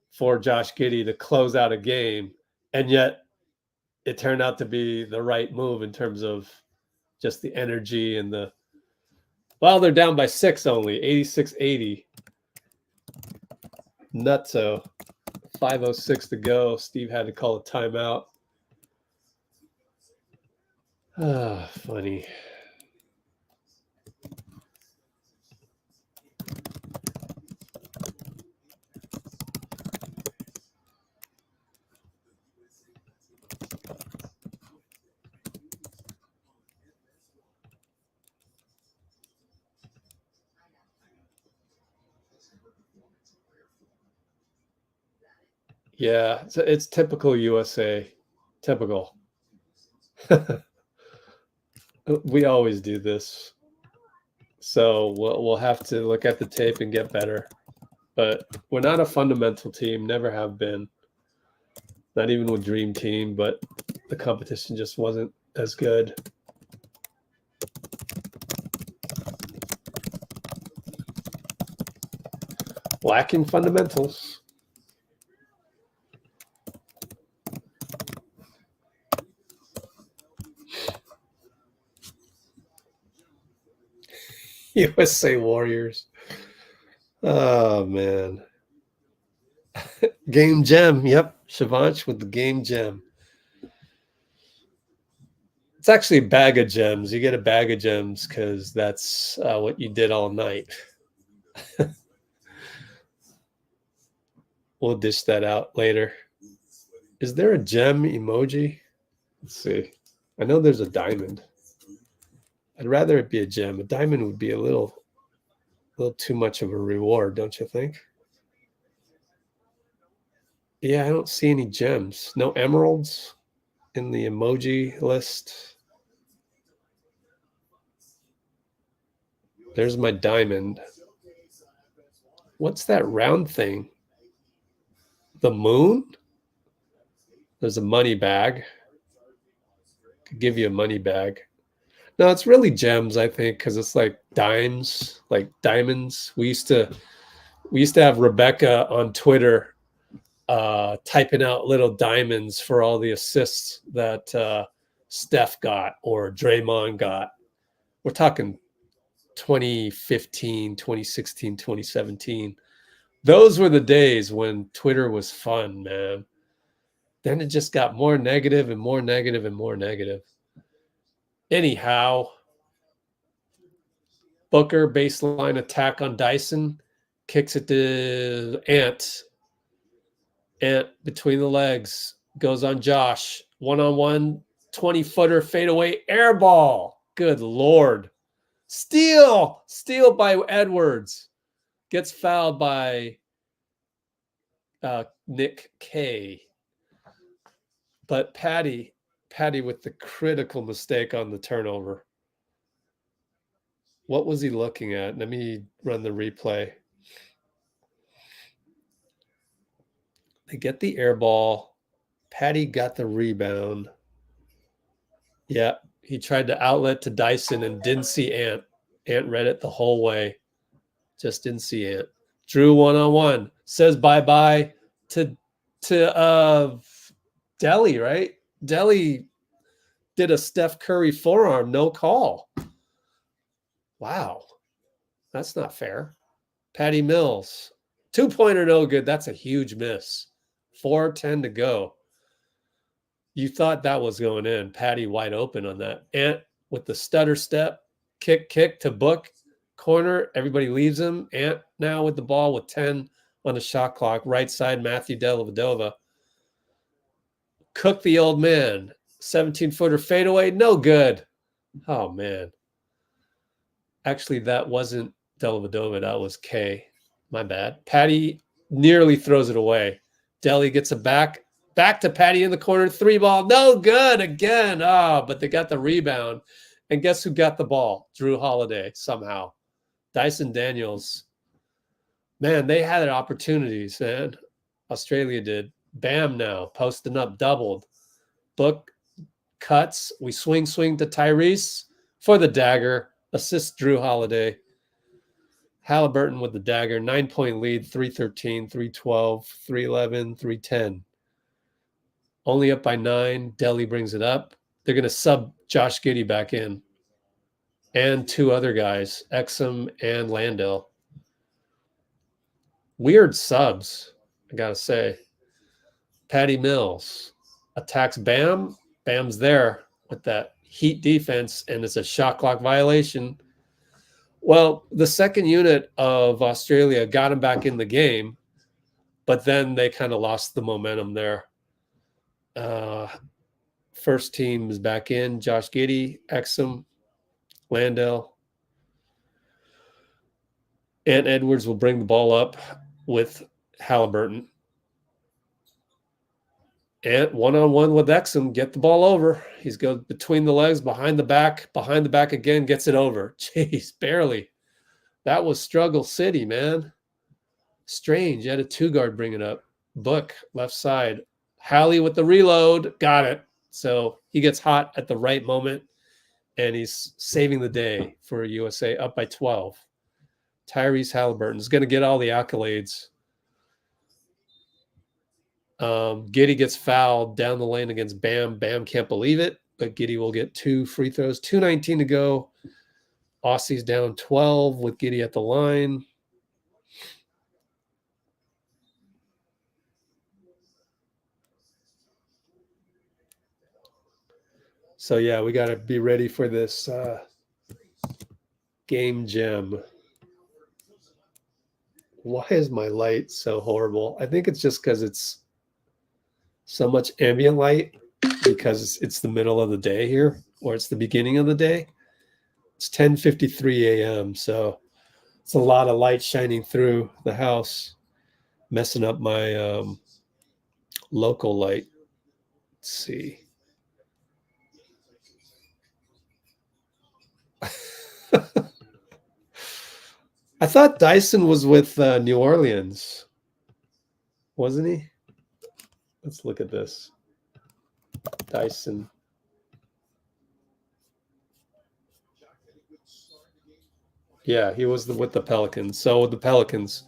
for Josh Giddey to close out a game, and yet it turned out to be the right move in terms of just the energy and the. Well, they're down by 6 only, 86-80. Nutso. 5:06 to go. Steve had to call a timeout. Ah, funny. Yeah, it's typical USA. Typical. We always do this. So we'll have to look at the tape and get better. But we're not a fundamental team, never have been. Not even with Dream Team, but the competition just wasn't as good. Lacking fundamentals. USA Warriors. Oh, man. Game gem. Yep. Shivansh with the game gem. It's actually a bag of gems. You get a bag of gems because that's what you did all night. We'll dish that out later. Is there a gem emoji? Let's see. I know there's a diamond. I'd rather it be a gem. A diamond would be a little too much of a reward, don't you think? Yeah, I don't see any gems. No emeralds in the emoji list. There's my diamond. What's that round thing? The moon? There's a money bag. Could give you a money bag. No, it's really gems, I think, because it's like dimes, like diamonds. We used to have Rebecca on Twitter typing out little diamonds for all the assists that Steph got or Draymond got. We're talking 2015, 2016, 2017. Those were the days when Twitter was fun, man. Then it just got more negative and more negative and more negative. Anyhow, Booker baseline attack on Dyson, kicks it to Ant. Ant between the legs, goes on Josh. One-on-one, 20-footer fadeaway air ball. Good Lord. Steal by Edwards. Gets fouled by Nick K. But Patty with the critical mistake on the turnover. What was he looking at? Let me run the replay. They get the air ball. Patty got the rebound. Yeah, he tried to outlet to Dyson and didn't see Ant. Ant read it the whole way. Just didn't see Ant. Drew one-on-one. Says bye-bye to Delhi, right? Delhi did a Steph Curry forearm, no call. Wow. That's not fair. Patty Mills. 2-pointer, no good. That's a huge miss. 4:10 to go. You thought that was going in. Patty wide open on that. Ant with the stutter step. Kick to Book. Corner. Everybody leaves him. Ant now with the ball with 10 on the shot clock. Right side, Matthew Dellavedova. Cook the old man. 17-footer fadeaway. No good. Oh, man. Actually, that wasn't Dellavedova. That was K. My bad. Patty nearly throws it away. Delhi gets it back to Patty in the corner. 3-ball. No good again. But they got the rebound. And guess who got the ball? Drew Holiday somehow. Dyson Daniels. Man, they had opportunities, man. Australia did. Bam now. Posting up, doubled. Book cuts. We swing to Tyrese for the dagger. Assist Drew Holiday. Halliburton with the dagger. 9-point lead. 3:13, 3:12, 3:11, 3:10. Only up by 9. Delhi brings it up. They're going to sub Josh Giddey back in. And 2 other guys, Exum and Landell. Weird subs, I got to say. Patty Mills attacks Bam. Bam's there with that Heat defense, and it's a shot clock violation. Well, the second unit of Australia got him back in the game, but then they kind of lost the momentum there. First team is back in. Josh Giddey, Exum, Landell. And Edwards will bring the ball up with Halliburton. And one-on-one with Exum, get the ball over. He's going between the legs, behind the back again, gets it over. Jeez, barely. That was struggle city, man. Strange. You had a two-guard bring it up. Book, left side. Hallie with the reload. Got it. So he gets hot at the right moment, and he's saving the day for USA, up by 12. Tyrese Halliburton is going to get all the accolades. Giddey gets fouled down the lane against Bam. Bam can't believe it, but Giddey will get 2 free throws. 2:19 to go. Aussie's down 12 with Giddey at the line. So, yeah, we got to be ready for this game gem. Why is my light so horrible? I think it's just because it's so much ambient light, because it's the middle of the day here, or it's the beginning of the day. It's 10:53 a.m., so it's a lot of light shining through the house, messing up my local light. Let's see. I thought Dyson was with New Orleans. Wasn't he? Let's look at this. Dyson. Yeah, he was with the Pelicans. So with the Pelicans,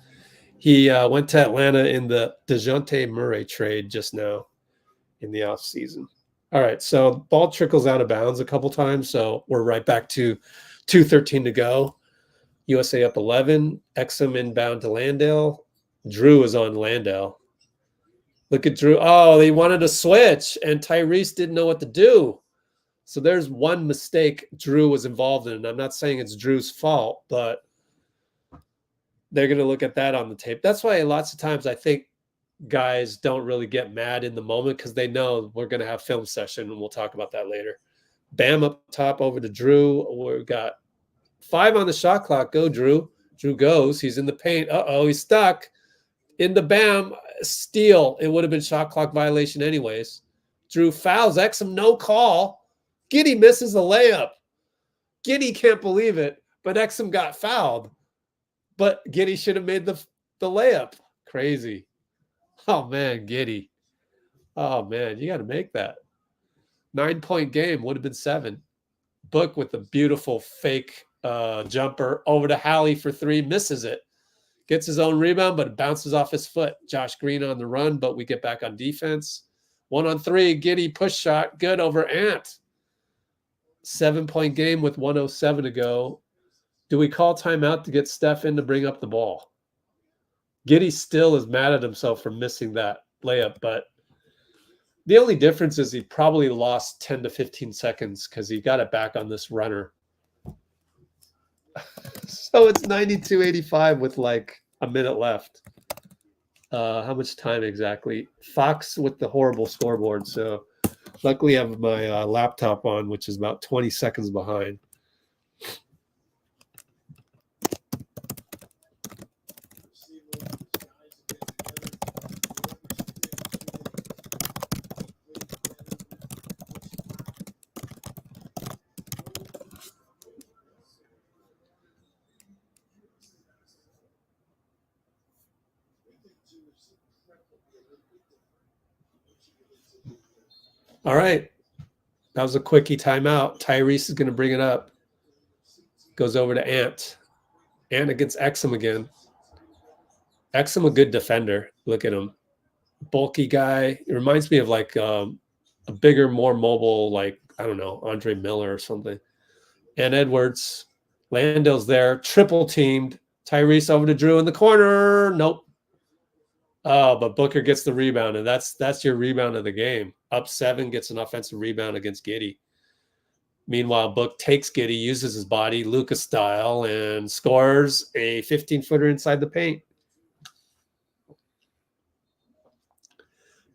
he went to Atlanta in the DeJounte Murray trade just now in the offseason. All right, so ball trickles out of bounds a couple times, so we're right back to 2:13 to go. USA up 11. Exum inbound to Landale. Drew is on Landale. Look at Drew. Oh, they wanted to switch, and Tyrese didn't know what to do. So there's one mistake Drew was involved in. I'm not saying it's Drew's fault, but they're going to look at that on the tape. That's why lots of times I think guys don't really get mad in the moment, because they know we're going to have film session, and we'll talk about that later. Bam up top over to Drew. We've got 5 on the shot clock. Go, Drew. Drew goes. He's in the paint. Uh-oh, he's stuck. In the Bam, steal. It would have been shot clock violation anyways. Drew fouls Exum, no call. Giddey misses a layup. Giddey can't believe it, but Exum got fouled. But Giddey should have made the layup. Crazy. Oh, man, Giddey. Oh, man, you got to make that. 9-point game, would have been 7. Book with a beautiful fake jumper over to Hallie for 3, misses it. Gets his own rebound, but it bounces off his foot. Josh Green on the run, but we get back on defense. 1-on-3, Giddey push shot, good over Ant. 7-point game with 1:07 to go. Do we call timeout to get Steph in to bring up the ball? Giddey still is mad at himself for missing that layup, but the only difference is he probably lost 10 to 15 seconds because he got it back on this runner. So it's 92-85 with like a minute left. How much time exactly? Fox with the horrible scoreboard. So luckily I have my laptop on, which is about 20 seconds behind. All right. That was a quickie timeout. Tyrese is going to bring it up. Goes over to Ant. Ant against Exum again. Exum, a good defender. Look at him. Bulky guy. It reminds me of like a bigger, more mobile, like, I don't know, Andre Miller or something. And Edwards. Landale's there. Triple teamed. Tyrese over to Drew in the corner. Nope. Oh, but Booker gets the rebound, and that's your rebound of the game. Up 7, gets an offensive rebound against Giddey. Meanwhile, Book takes Giddey, uses his body, Lucas style, and scores a 15-footer inside the paint.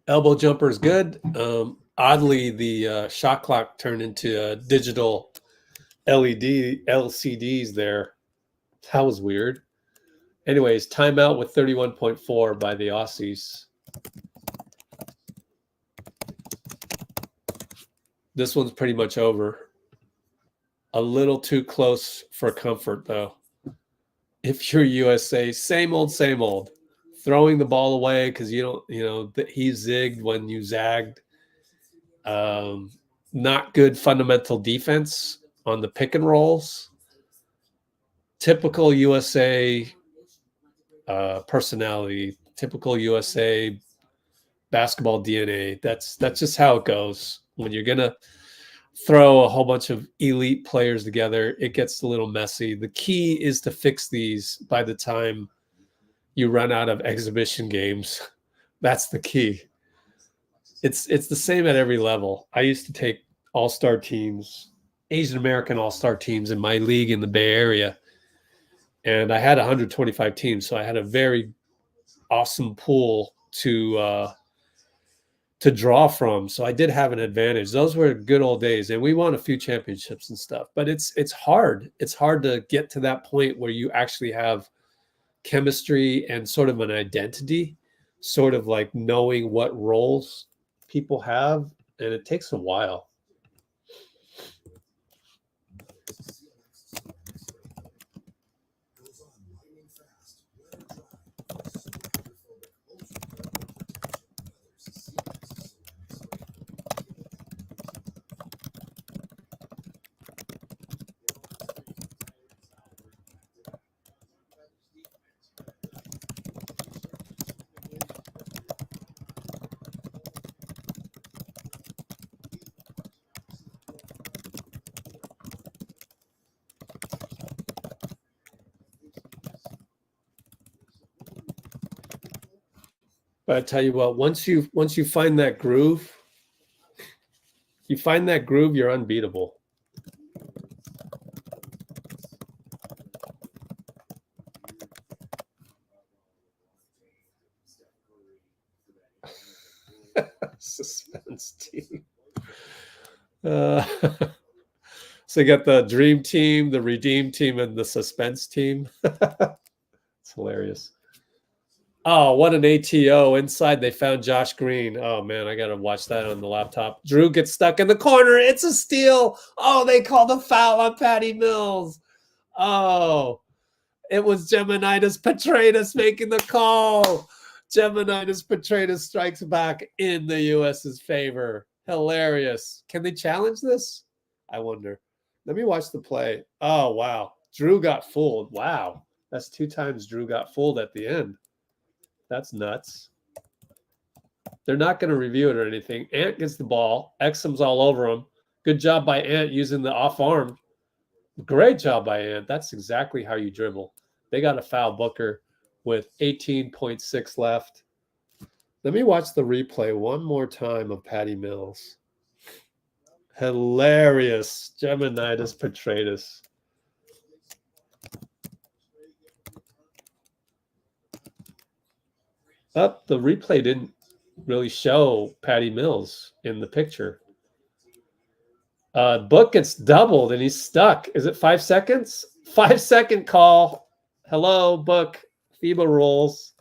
Elbow jumper is good. Oddly, the shot clock turned into digital LCDs there. That was weird. Anyways, timeout with 31.4 by the Aussies. This one's pretty much over. A little too close for comfort, though. If you're USA, same old, same old. Throwing the ball away because you don't, he zigged when you zagged. Not good fundamental defense on the pick and rolls. Typical USA personality, typical USA basketball DNA. That's just how it goes. When you're gonna throw a whole bunch of elite players together, it gets a little messy. The key is to fix these by the time you run out of exhibition games. That's the key. It's the same at every level. I used to take all-star teams, Asian American all-star teams in my league in the Bay Area. And I had 125 teams, so I had a very awesome pool to draw from. So I did have an advantage. Those were good old days, and we won a few championships and stuff. But it's hard. It's hard to get to that point where you actually have chemistry and sort of an identity, sort of like knowing what roles people have, and it takes a while. But I tell you what, once you find that groove, you're unbeatable. Suspense team. So you got the dream team, the redeem team, and the suspense team. It's hilarious. Oh, what an ATO. Inside, they found Josh Green. Oh, man, I got to watch that on the laptop. Drew gets stuck in the corner. It's a steal. Oh, they called a foul on Patty Mills. Oh, it was Geminitas Petratus making the call. Geminitas Petratus strikes back in the U.S.'s favor. Hilarious. Can they challenge this? I wonder. Let me watch the play. Oh, wow. Drew got fooled. Wow. That's 2 times Drew got fooled at the end. That's nuts. They're not going to review it or anything. Ant gets the ball. Exum's all over him. Good job by Ant using the off arm. Great job by Ant. That's exactly how you dribble. They got a foul Booker with 18.6 left. Let me watch the replay one more time of Patty Mills. Hilarious. Geminitas Petratus. Up, the replay didn't really show Patty Mills in the picture. Book gets doubled and he's stuck. Is it 5 seconds? 5-second call. Hello, Book. FIBA rules.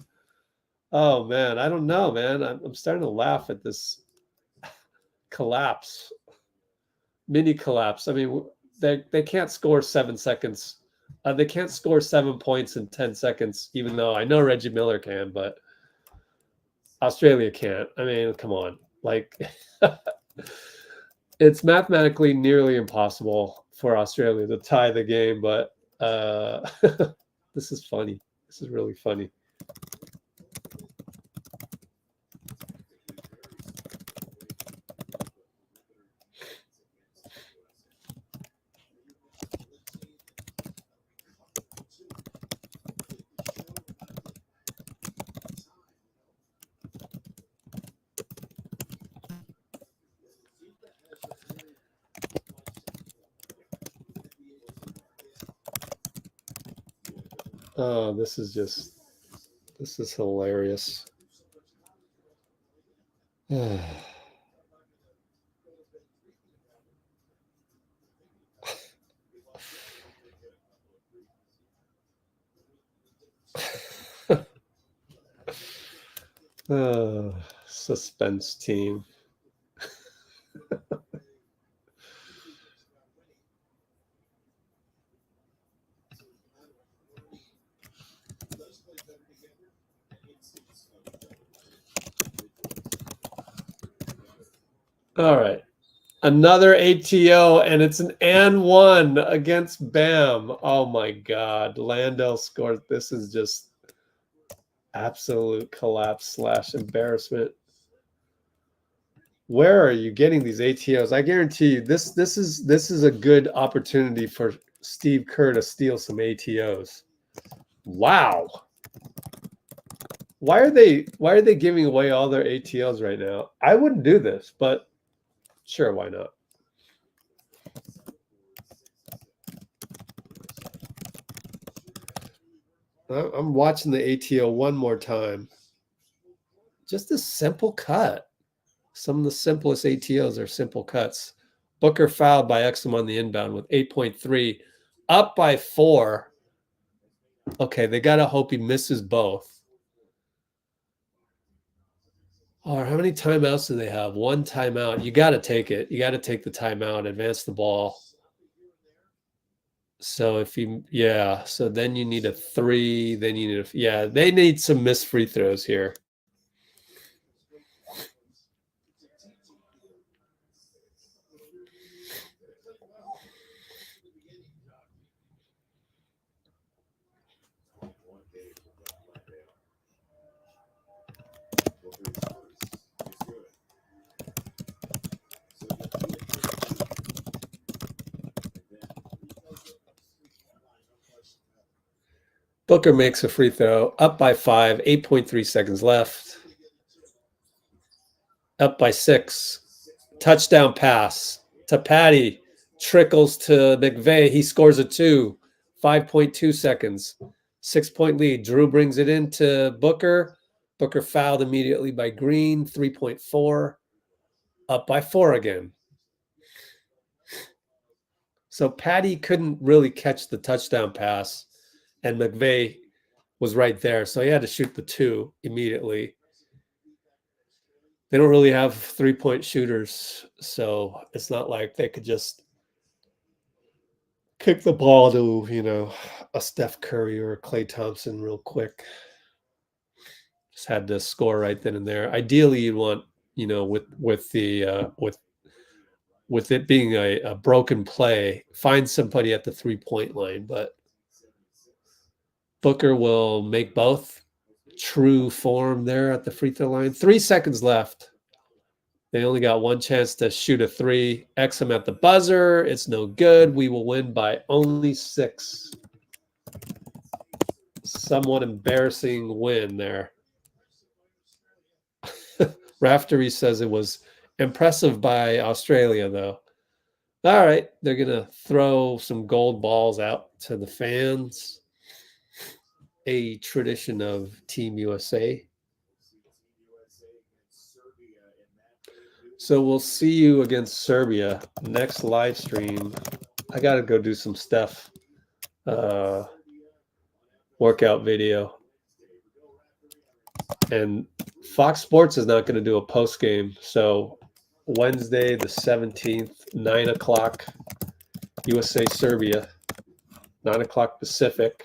Oh, man. I don't know, man. I'm starting to laugh at this collapse. Mini collapse. I mean, they can't score 7 seconds. They can't score 7 points in 10 seconds, even though I know Reggie Miller can, but Australia can't. I mean, come on. Like, it's mathematically nearly impossible for Australia to tie the game, but this is funny. This is really funny. Oh, this is hilarious. Suspense team. All right. Another ATO, and it's an and one against Bam. Oh my God. Landell scored. This is just absolute collapse / embarrassment. Where are you getting these ATOs? I guarantee you this is a good opportunity for Steve Kerr to steal some ATOs. Wow. Why are they giving away all their ATOs right now? I wouldn't do this, but sure, why not? I'm watching the ATO one more time. Just a simple cut. Some of the simplest ATOs are simple cuts. Booker fouled by Exum on the inbound with 8.3, up by 4. Okay, they got to hope he misses both. Or how many timeouts do they have? 1 timeout. You got to take it. You got to take the timeout, advance the ball. So if you, yeah, so then you need a 3. Then you need a, yeah, they need some missed free throws here. Booker makes a free throw, up by 5, 8.3 seconds left. Up by 6. Touchdown pass to Patty. Trickles to McVeigh. He scores a 2. 5.2 seconds. 6-point lead. Drew brings it into Booker. Booker fouled immediately by Green. 3.4. Up by 4 again. So Patty couldn't really catch the touchdown pass, and McVeigh was right there. So he had to shoot the 2 immediately. They don't really have 3-point shooters, so it's not like they could just kick the ball to, you know, a Steph Curry or a Klay Thompson real quick. Just had to score right then and there. Ideally, you'd want, you know, with it being a broken play, find somebody at the 3-point line. But Booker will make both. True form there at the free throw line. 3 seconds left. They only got 1 chance to shoot a 3. Exum at the buzzer. It's no good. We will win by only 6. Somewhat embarrassing win there. Raftery says it was impressive by Australia, though. All right. They're going to throw some gold balls out to the fans. A tradition of Team USA. So we'll see you against Serbia next live stream. I got to go do some Steph workout video. And Fox Sports is not going to do a post game. So Wednesday the 17th, 9 o'clock, USA Serbia, 9 o'clock Pacific.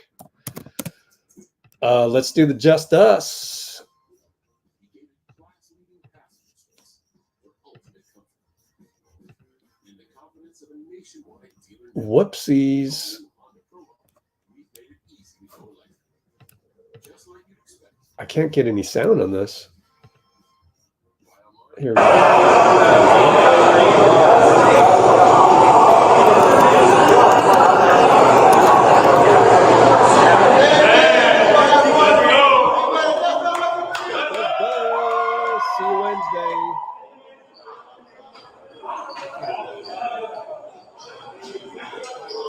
Let's do the Just Us. Whoopsies. I can't get any sound on this. Here we go.